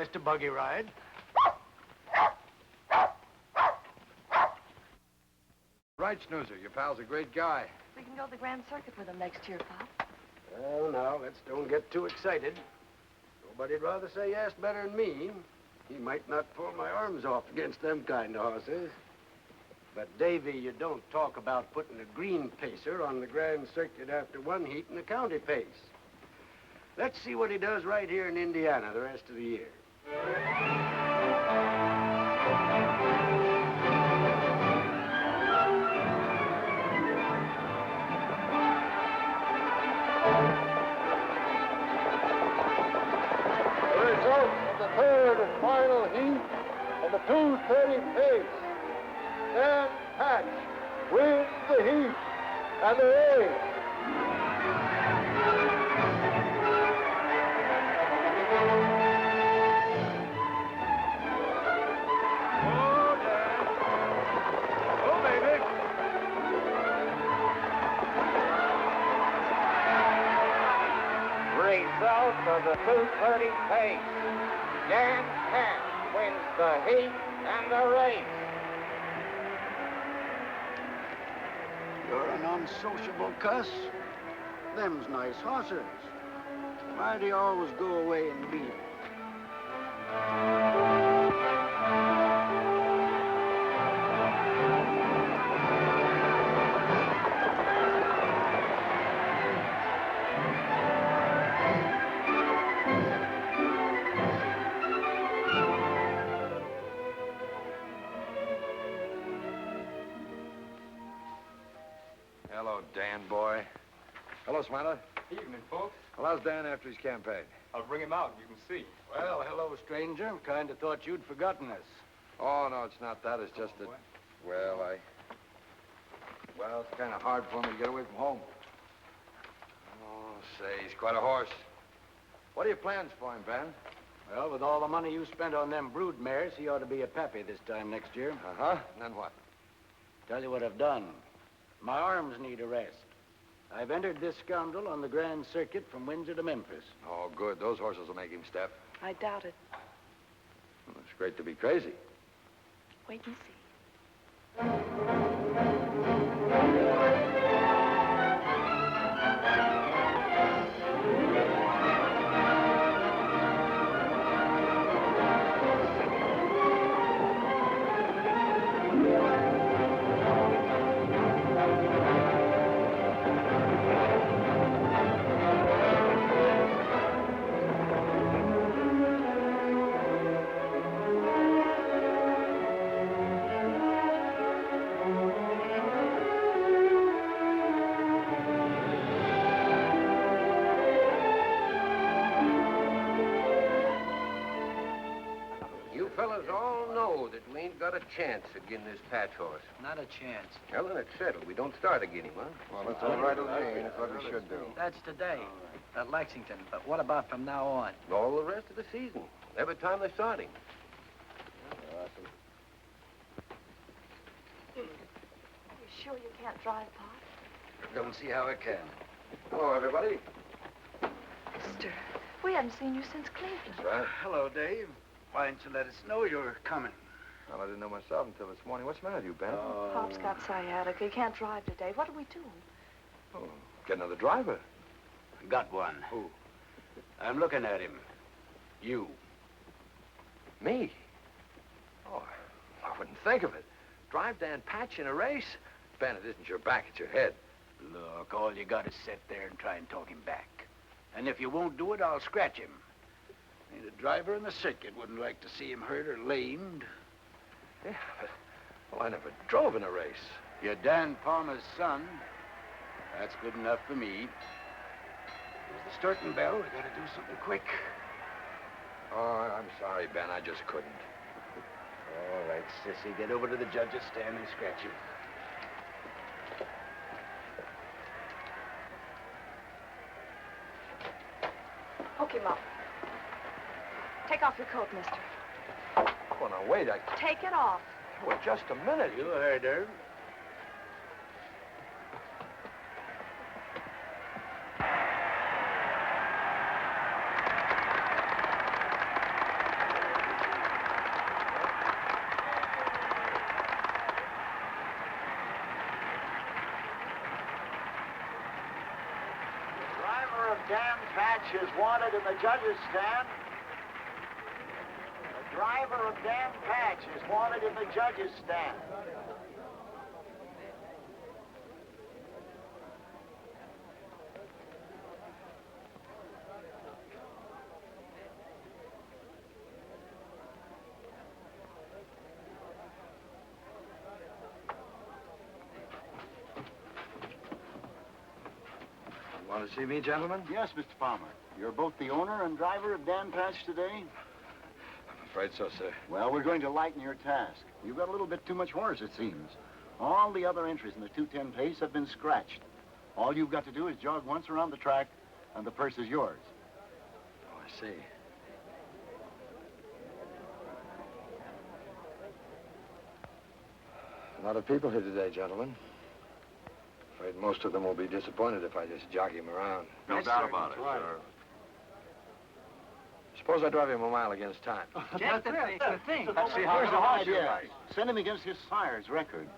just a buggy ride. Right, Snoozer. Your pal's a great guy. We can go to the Grand Circuit with him next year, Pop. Well, now, let's don't get too excited. Nobody'd rather say yes better than me. He might not pull my arms off against them kind of horses. But, Davy, you don't talk about putting a green pacer on the Grand Circuit after one heat in the county pace. Let's see what he does right here in Indiana the rest of the year. The results of the third and final heat of the 2:30 pace. Dan Patch wins the heat and the race. Oh, Dan. Oh, baby. Result of the 2:30 pace. Dan Patch wins the heat and the race. You're an unsociable cuss. Them's nice horses. Why do you always go away and leave 'em? Hello, Dan boy. Hello, Smiler. Evening, folks. Well, how's Dan after his campaign? I'll bring him out and you can see. Well, hello, stranger. Kind of thought you'd forgotten us. Oh, no, it's not that. It's just that, well, it's kind of hard for me to get away from home. Oh, say, he's quite a horse. What are your plans for him, Ben? Well, with all the money you spent on them brood mares, he ought to be a pappy this time next year. Uh-huh. And then what? Tell you what I've done. My arms need a rest. I've entered this scoundrel on the Grand Circuit from Windsor to Memphis. Oh, good. Those horses will make him step. I doubt it. Well, it's great to be crazy. Wait and see. You fellas all know that we ain't got a chance again this Patch horse. Not a chance. Well, then it's settled. We don't start again him, huh? Well, that's all right with me. That's what we should do. That's today at Lexington. But what about from now on? All the rest of the season. Every time they start him. You sure you can't drive, Pop? Don't see how I can. Hello, everybody. Mister, we haven't seen you since Cleveland. Right. Hello, Dave. Why didn't you let us know you were coming? Well, I didn't know myself until this morning. What's the matter with you, Ben? Pop's got sciatica. He can't drive today. What do we do? Oh, get another driver. Got one. Who? I'm looking at him. You. Me? Oh, I wouldn't think of it. Drive Dan Patch in a race? Ben, it isn't your back, it's your head. Look, all you got is sit there and try and talk him back. And if you won't do it, I'll scratch him. Ain't a driver in the circuit wouldn't like to see him hurt or lamed. Yeah, but, well, I never drove in a race. You're Dan Palmer's son. That's good enough for me. Here's the starting bell. We gotta do something quick. Oh, I'm sorry, Ben. I just couldn't. All right, sissy. Get over to the judge's stand and scratch him. Hook him up. Take off your coat, mister. Oh, now, wait. Take it off. Well, just a minute. You heard her. Dan Patch is wanted in the judges' stand. The driver of Dan Patch is wanted in the judges' stand. Want to see me, gentlemen? Yes, Mr. Palmer. You're both the owner and driver of Dan Patch today? I'm afraid so, sir. Well, we're going to lighten your task. You've got a little bit too much horse, it seems. All the other entries in the 2:10 pace have been scratched. All you've got to do is jog once around the track, and the purse is yours. Oh, I see. A lot of people here today, gentlemen. Afraid most of them will be disappointed if I just jog him around. No doubt about it, sir. Suppose I drive him a mile against time. That's the thing. Let's see how Here's the an horse idea. is right. Send him against his sire's record.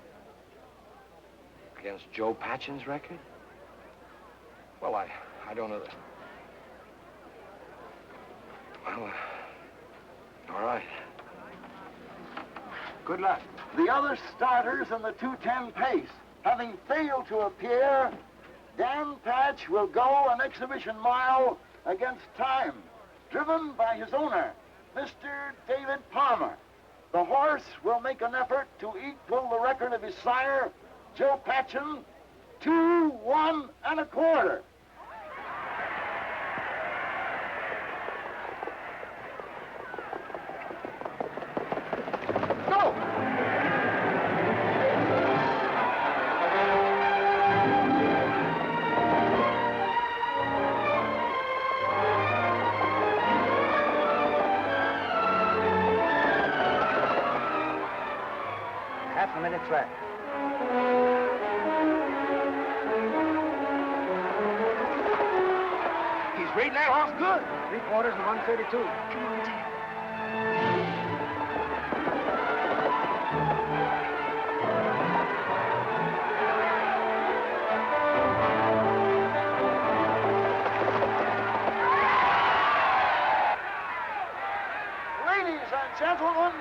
Against Joe Patchen's record? Well, I don't know that. Well, all right. Good luck. The other starters in the 2:10 pace, having failed to appear, Dan Patch will go an exhibition mile against time, driven by his owner, Mr. David Palmer. The horse will make an effort to equal the record of his sire, Joe Patchen, 2-1 1/4. Half a minute's left. He's rating that horse good. 3/4 and 132. Come on, Dad. Ladies and gentlemen,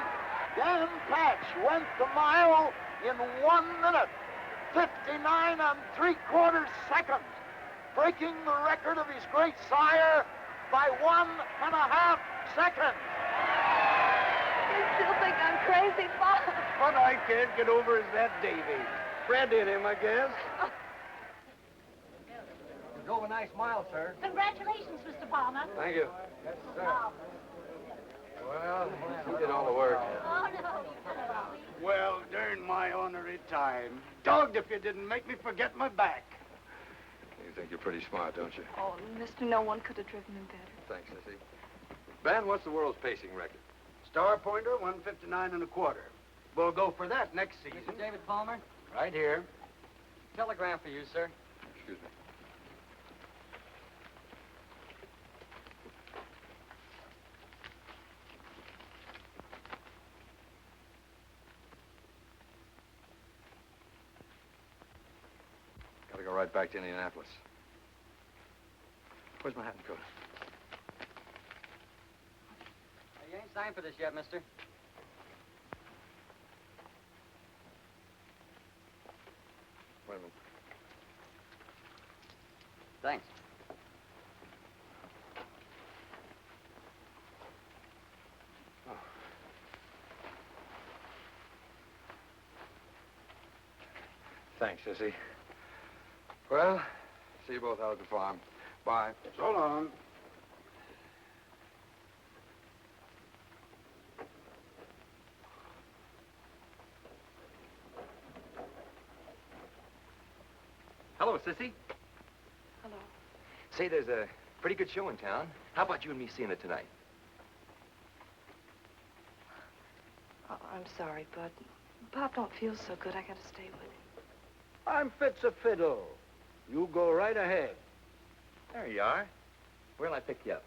Dan Patch went the mile in 1 minute, 59 3/4 seconds, breaking the record of his great sire by 1.5 seconds. You still think I'm crazy, Bob? What I can't get over is that Davy. Bred in him, I guess. You drove a nice mile, sir. Congratulations, Mr. Palmer. Thank you. Yes, sir. Well, he did all the work. Oh, no. Well, darn my honorary time. Dogged if you didn't make me forget my back. You think you're pretty smart, don't you? Oh, mister, no one could have driven him better. Thanks, Sissy. Ben, what's the world's pacing record? Star Pointer, 159 1/4. We'll go for that next season. Mr. David Palmer? Right here. Telegram for you, sir. Excuse me. Gotta go right back to Indianapolis. Where's my hat and coat? You ain't signed for this yet, mister. Wait a minute. Thanks. Thanks, Sissy. Well, see you both out at the farm. Bye. So long. Hello, Sissy. Hello. Say, there's a pretty good show in town. How about you and me seeing it tonight? Oh, I'm sorry, Bud. Pop don't feel so good. I gotta stay with him. I'm fit's a fiddle. You go right ahead. There you are. Where'll I pick you up?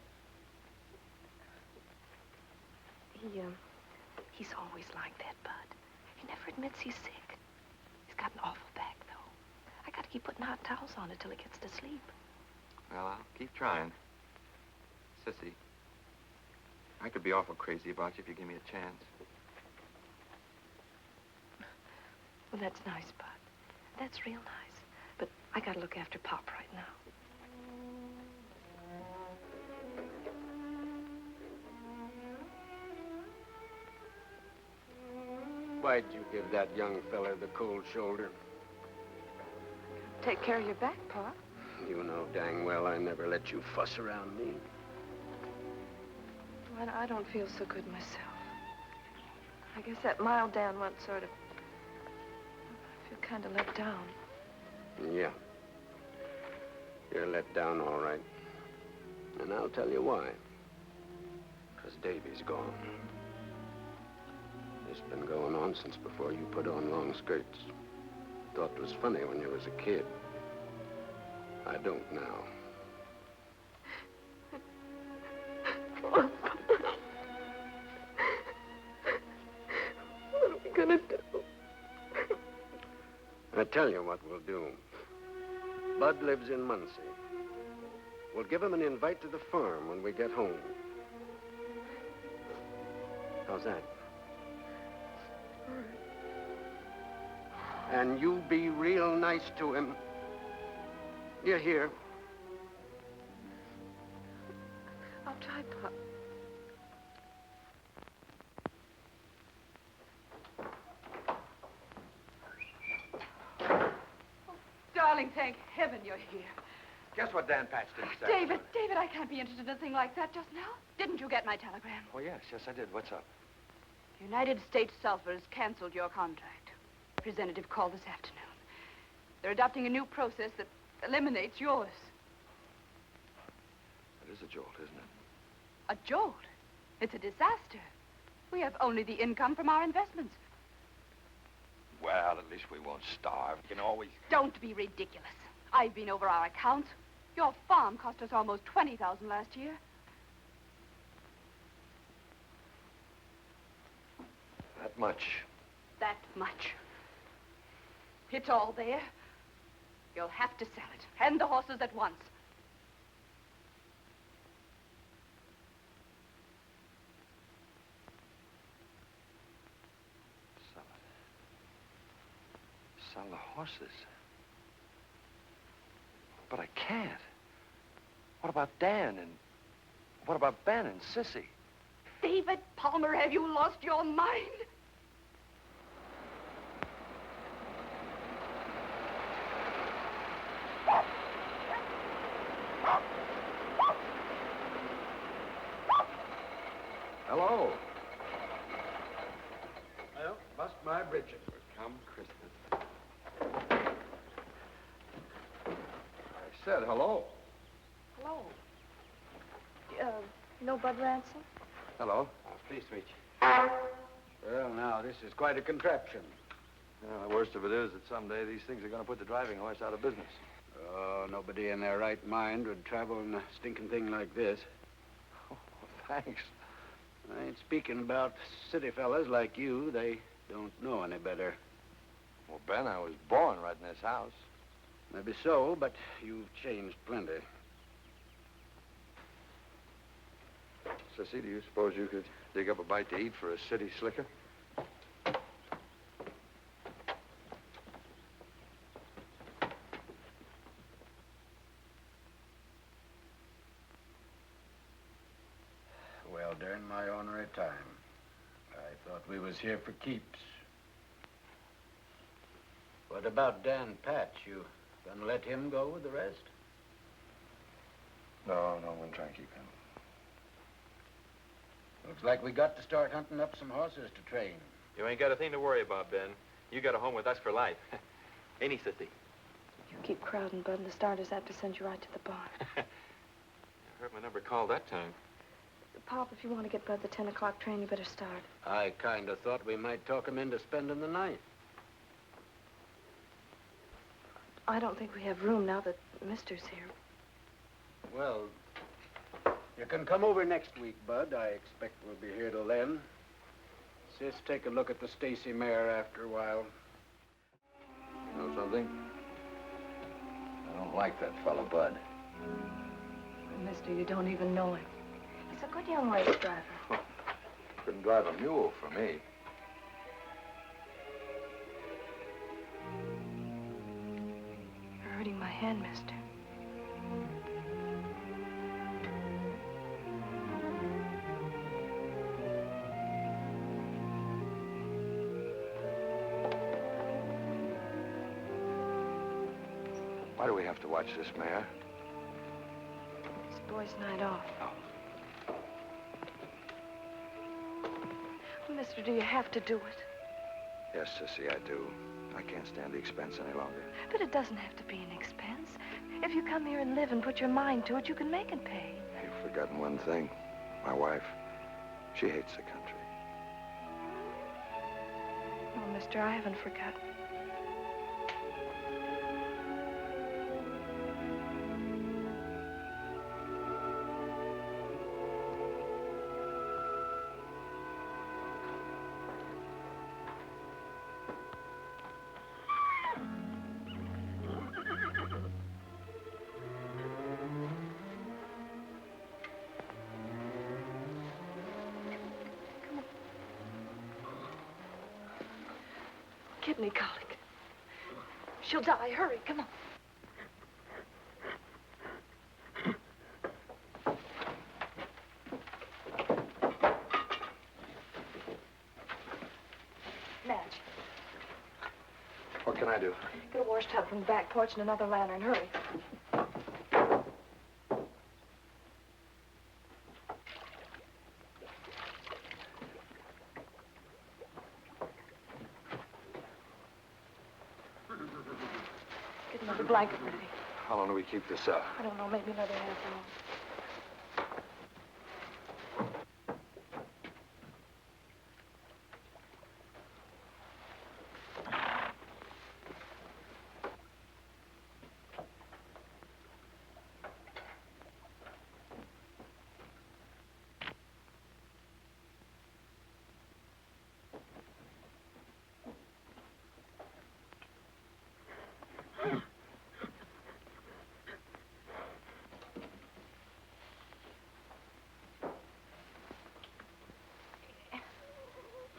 He's always like that, Bud. He never admits he's sick. He's got an awful back, though. I gotta keep putting hot towels on it till he gets to sleep. Well, I'll keep trying. Sissy, I could be awful crazy about you if you give me a chance. Well, that's nice, Bud. That's real nice. But I gotta look after Pop right now. Why'd you give that young fella the cold shoulder? Take care of your back, Pa. You know dang well I never let you fuss around me. Well, I don't feel so good myself. I guess that mild down once sort of... I feel kind of let down. Yeah. You're let down, all right. And I'll tell you why. Because Davy's gone. It's been going on since before you put on long skirts. Thought it was funny when you was a kid. I don't now. What are we gonna do? I tell you what we'll do. Bud lives in Muncie. We'll give him an invite to the farm when we get home. How's that? And you be real nice to him. You hear? I'll try, Pop. Darling, thank heaven you're here. Guess what Dan Patch didn't say? David, I can't be interested in a thing like that just now. Didn't you get my telegram? Oh, yes, I did. What's up? United States Sulphur has canceled your contract. Representative called this afternoon. They're adopting a new process that eliminates yours. It is a jolt, isn't it? A jolt? It's a disaster. We have only the income from our investments. Well, at least we won't starve. You can always... Don't be ridiculous. I've been over our accounts. Your farm cost us almost $20,000 last year. That much. That much. It's all there. You'll have to sell it. And the horses at once. Sell it. Sell the horses. But I can't. What about Dan and... What about Ben and Sissy? David Palmer, have you lost your mind? Hello. Well, bust my britches. Come, Christmas. I said hello. Hello. You know Bud Ransom? Hello. Pleased to meet you. Well, now, this is quite a contraption. Yeah, the worst of it is that someday these things are going to put the driving horse out of business. Oh, nobody in their right mind would travel in a stinking thing like this. Oh, thanks. I ain't speaking about city fellas like you. They don't know any better. Well, Ben, I was born right in this house. Maybe so, but you've changed plenty. Sissy, do you suppose you could dig up a bite to eat for a city slicker? Well, during my ornery time, I thought we was here for keeps. What about Dan Patch? You gonna let him go with the rest? No, I'm going to try and keep him. Looks like we got to start hunting up some horses to train. You ain't got a thing to worry about, Ben. You got a home with us for life. Ain't he, Sissy? You keep crowding, Bud, and the starters have to send you right to the barn. I heard my number called that time. Pop, if you want to get Bud the 10 o'clock train, you better start. I kind of thought we might talk him into spending the night. I don't think we have room now that Mister's here. Well, you can come over next week, Bud. I expect we'll be here till then. Sis, take a look at the Stacy mare after a while. You know something? I don't like that fella, Bud. Mister, you don't even know him. He's a good young race driver. Couldn't drive a mule for me. You're hurting my hand, mister. Why do we have to watch this, Mayor? It's the boys' night off. Mister, do you have to do it? Yes, Sissy, I do. I can't stand the expense any longer. But it doesn't have to be an expense. If you come here and live and put your mind to it, you can make it pay. You've forgotten one thing. My wife, she hates the country. Oh, mister, I haven't forgotten. Kidney colic. She'll die. Hurry, come on. Madge. What can I do? Get a wash tub from the back porch and another lantern. Hurry. Get another blanket ready. How long do we keep this up? I don't know, maybe another half hour.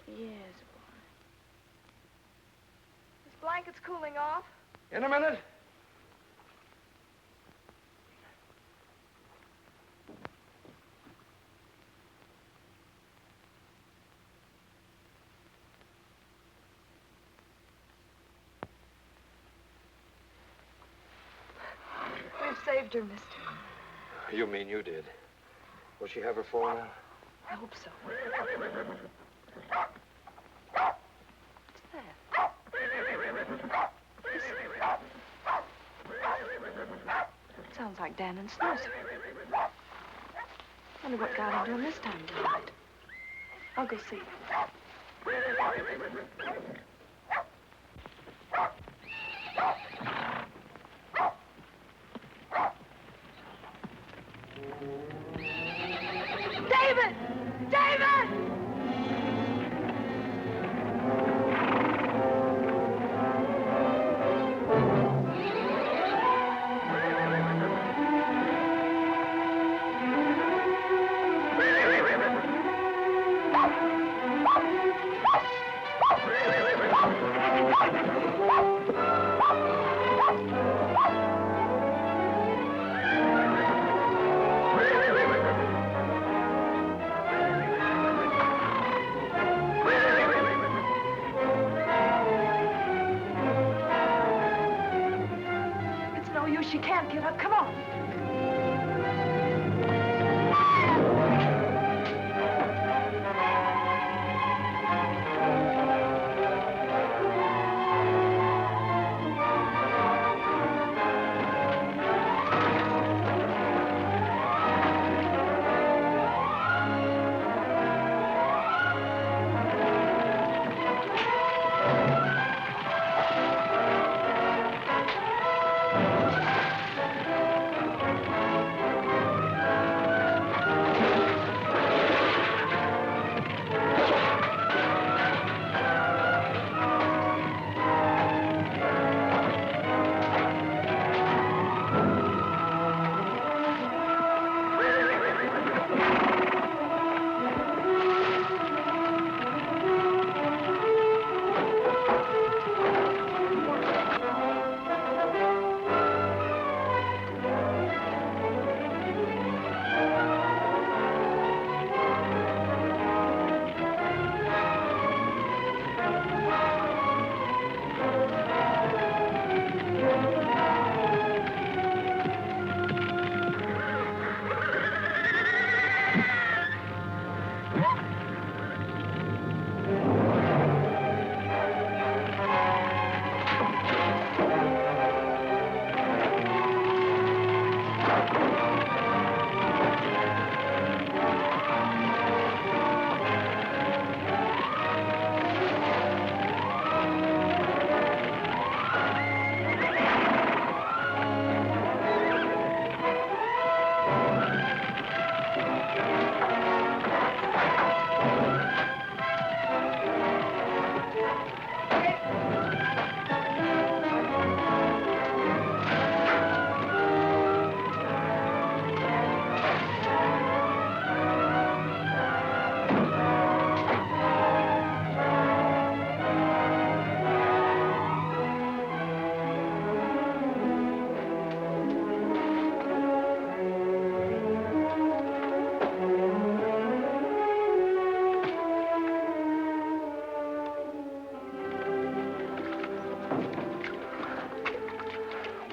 Yes, boy. This blanket's cooling off. In a minute. We've saved her, mister. You mean you did? Will she have her fall now? I hope so. Sounds like Dan and Snoozer. Wonder what got into him this time tonight. I'll go see. David! David! She can't get up. Come on.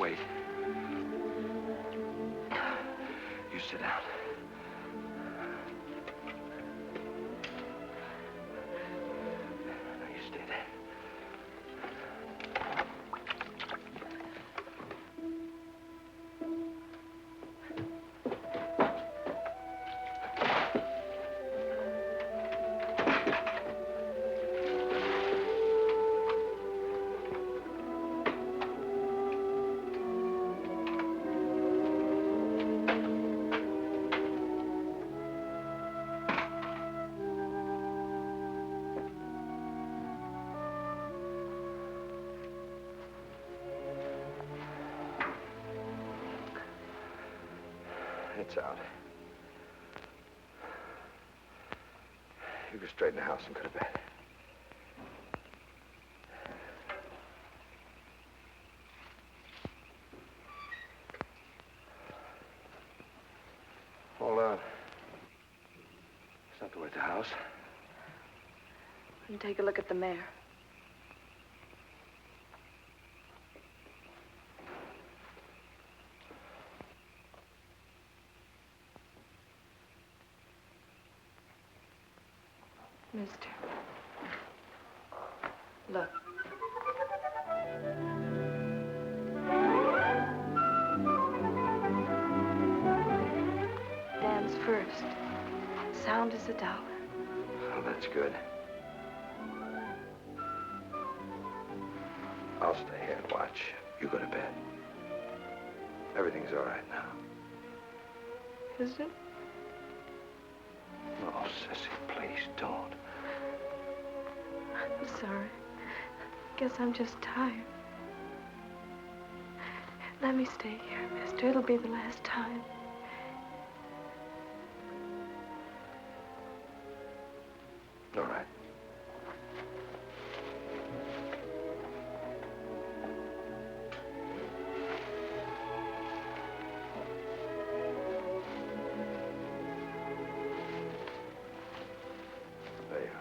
Wait. You sit down. Now you stay there. It's out. You go straight in the house and go to bed. Hold on. It's not the way at the house. And take a look at the mare. Mister. Look. Dan's first. Sound as a dollar. Oh, that's good. I'll stay here and watch. You go to bed. Everything's all right now. Is it? Oh, Sissy, please don't. I'm sorry. Guess I'm just tired. Let me stay here, mister. It'll be the last time. All right. There you are.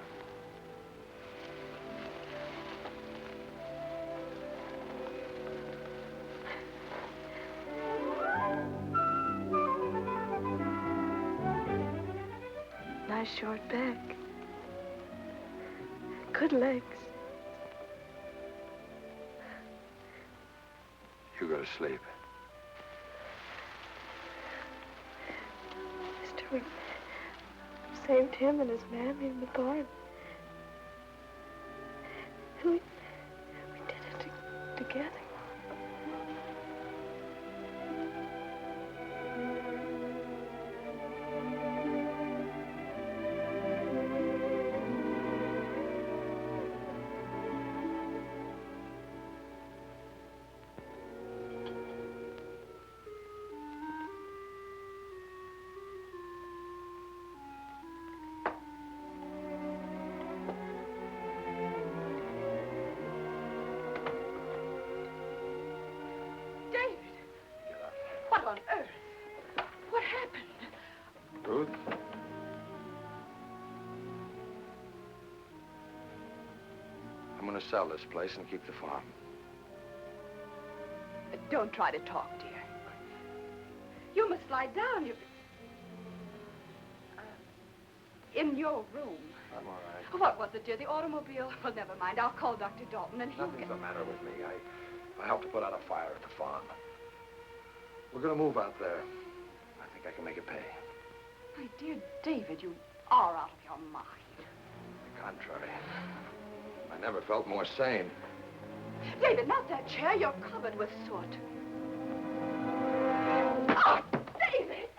Nice short back. Good legs. You go to sleep. Mister, we saved him and his mammy in the barn. And we did it together. What on earth? What happened? Ruth? I'm going to sell this place and keep the farm. Don't try to talk, dear. You must lie down. In your room. I'm all right. What was it, dear? The automobile? Well, never mind. I'll call Dr. Dalton and he'll Nothing's the matter with me. I helped to put out a fire at the farm. We're going to move out there. I think I can make it pay. My dear David, you are out of your mind. The contrary. I never felt more sane. David, not that chair. You're covered with soot. Oh, David!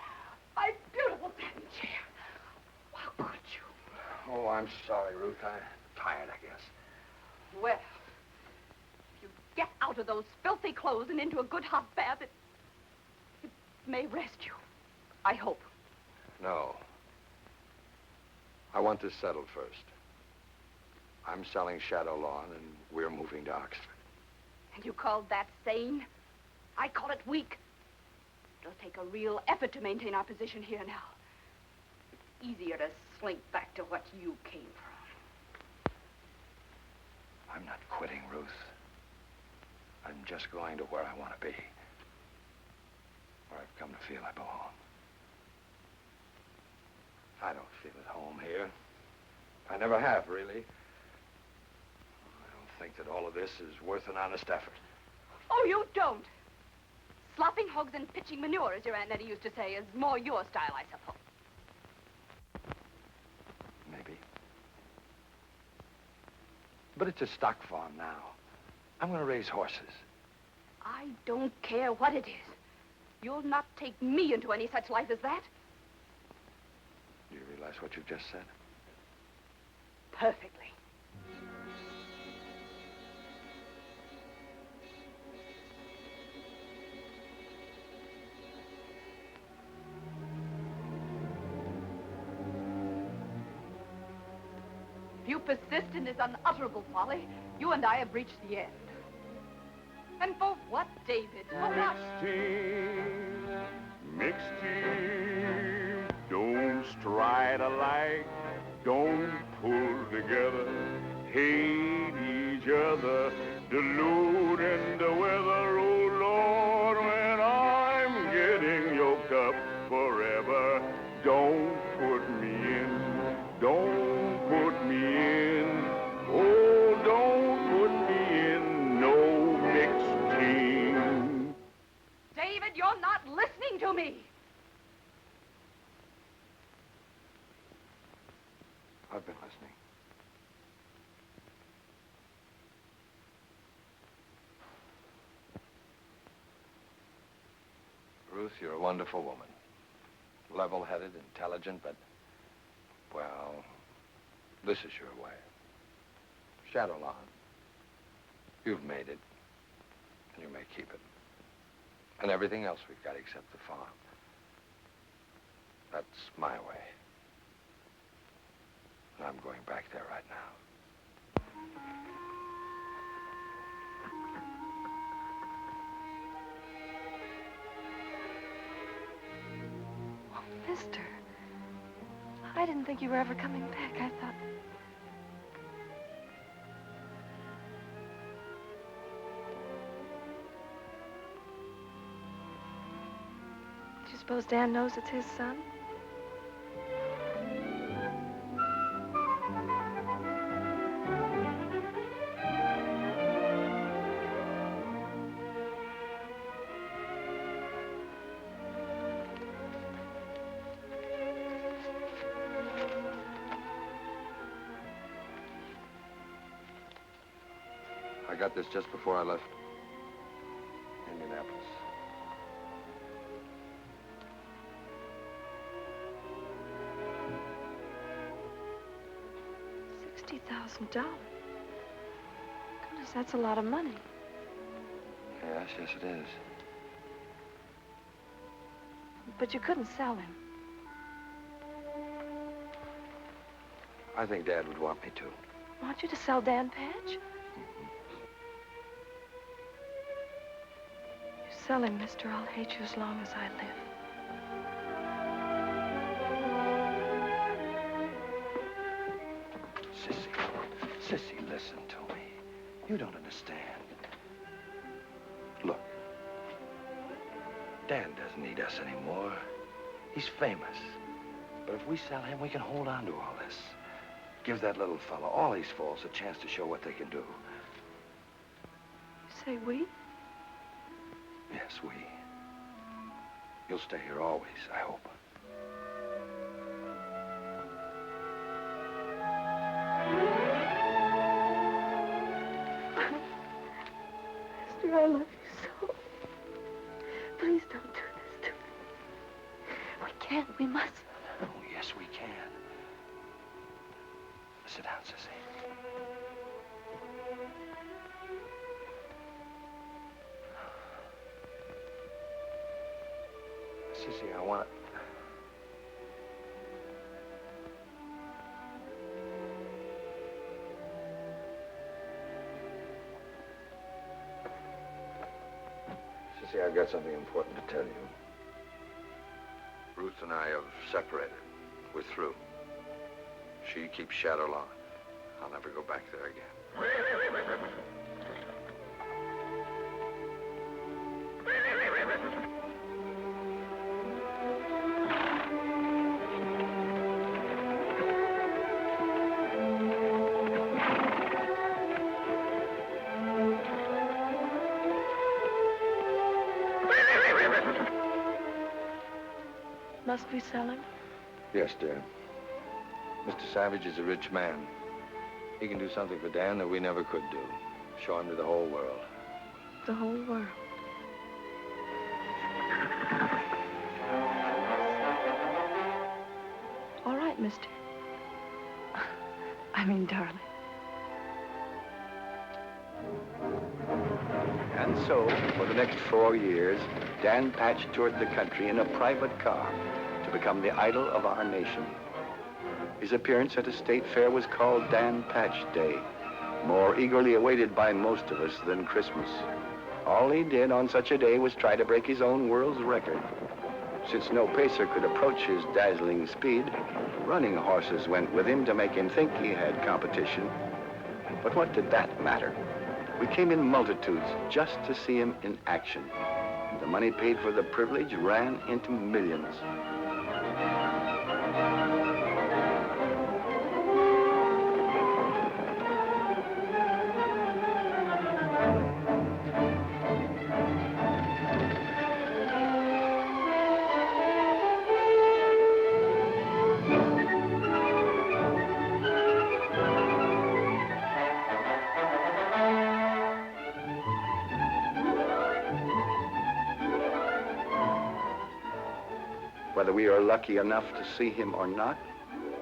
My beautiful satin chair. How could you? Oh, I'm sorry, Ruth. I'm tired, I guess. Well, if you get out of those filthy clothes and into a good hot bath, it may rest you. I hope. No. I want this settled first. I'm selling Shadow Lawn, and we're moving to Oxford. And you call that sane? I call it weak. It'll take a real effort to maintain our position here now. It's easier to slink back to what you came from. I'm not quitting, Ruth. just going to where I want to be. Where I've come to feel I belong. I don't feel at home here. I never have, really. I don't think that all of this is worth an honest effort. Oh, you don't. Slopping hogs and pitching manure, as your Aunt Nettie used to say, is more your style, I suppose. Maybe. But it's a stock farm now. I'm going to raise horses. I don't care what it is. You'll not take me into any such life as that. Do you realize what you've just said? Perfectly. If you persist in this unutterable folly, you and I have reached the end. And for what, David? For what? Mixed team, don't stride alike, don't pull together, hate each other, deluding the weather. Oh Lord, when I'm getting yoked up forever, don't put me in, don't put me in, oh, don't put me in no mixed team. David, you're not listening to me. I've been listening. Ruth, you're a wonderful woman. Level-headed, intelligent, but, well, this is your way. Shadowlawn. You've made it, and you may keep it. And everything else we've got except the farm. That's my way. And I'm going back there right now. Oh, mister. I didn't think you were ever coming back. I thought... Do you suppose Dan knows it's his son? I got this just before I left Indianapolis. $60,000. Goodness, that's a lot of money. Yes, yes, it is. But you couldn't sell him. I think Dad would want me to. Want you to sell Dan Patch? You sell him, mister, I'll hate you as long as I live. Sissy, listen to me. You don't understand. Look, Dan doesn't need us anymore. He's famous. But if we sell him, we can hold on to all this. Give that little fella, all these fools, a chance to show what they can do. You say we? Yes, we. You'll stay here always, I hope. Mister, I love you so. Please don't do this to me. We can't. We must. Oh, yes, we can. Sit down, Sissy. Sissy, I want to... Sissy, I've got something important to tell you. Ruth and I have separated. We're through. She keeps Shadowlawn. I'll never go back there again. must we sell him? Yes, dear. Mr. Savage is a rich man. He can do something for Dan that we never could do. Show him to the whole world. The whole world. All right, mister. I mean, darling. And so, for the next 4 years, Dan Patch toured the country in a private car to become the idol of our nation. His appearance at a state fair was called Dan Patch Day, more eagerly awaited by most of us than Christmas. All he did on such a day was try to break his own world's record. Since no pacer could approach his dazzling speed, running horses went with him to make him think he had competition. But what did that matter? We came in multitudes just to see him in action. The money paid for the privilege ran into millions. Whether we are lucky enough to see him or not,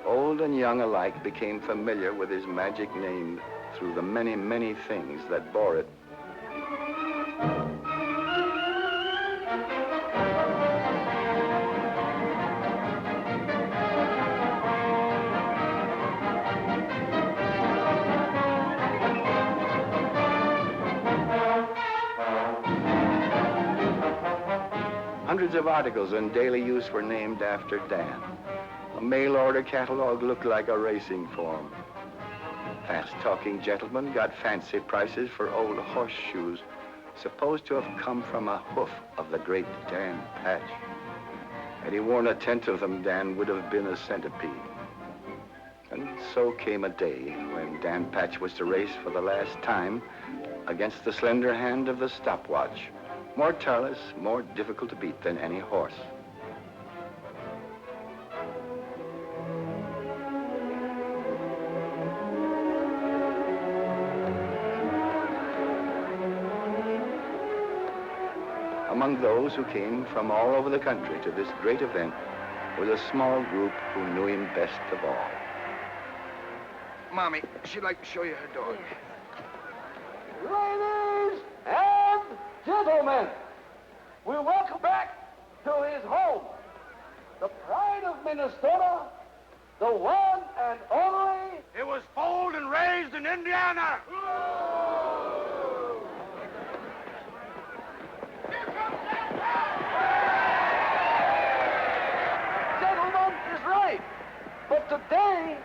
old and young alike became familiar with his magic name through the many, many things that bore it. Hundreds of articles in daily use were named after Dan. A mail-order catalog looked like a racing form. Fast-talking gentlemen got fancy prices for old horseshoes, supposed to have come from a hoof of the great Dan Patch. Had he worn a tenth of them, Dan would have been a centipede. And so came a day when Dan Patch was to race for the last time against the slender hand of the stopwatch. More tireless, more difficult to beat than any horse. Among those who came from all over the country to this great event was a small group who knew him best of all. Mommy, she'd like to show you her dog. Ladies and gentlemen, we welcome back to his home, the pride of Minnesota, the one and only. It was foaled and raised in Indiana. Gentleman is right. But today,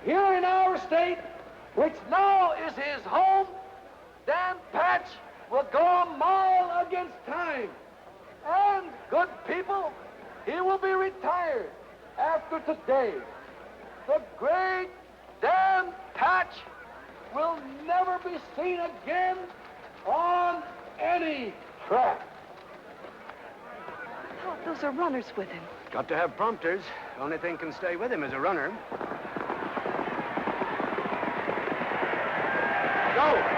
here in our state, which now is his home, Dan Patch will go a mile against time. And, good people, he will be retired after today. The great Dan Patch will never be seen again on any track. Oh, those are runners with him. Got to have prompters. Only thing can stay with him is a runner. Go!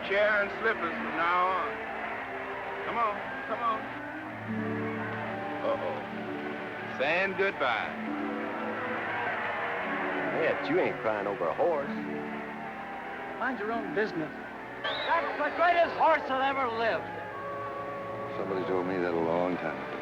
Chair and slippers from now on. Come on, come on. Uh-oh. Saying goodbye. Yeah, you ain't crying over a horse. Mind your own business. That's the greatest horse that ever lived. Somebody told me that a long time ago.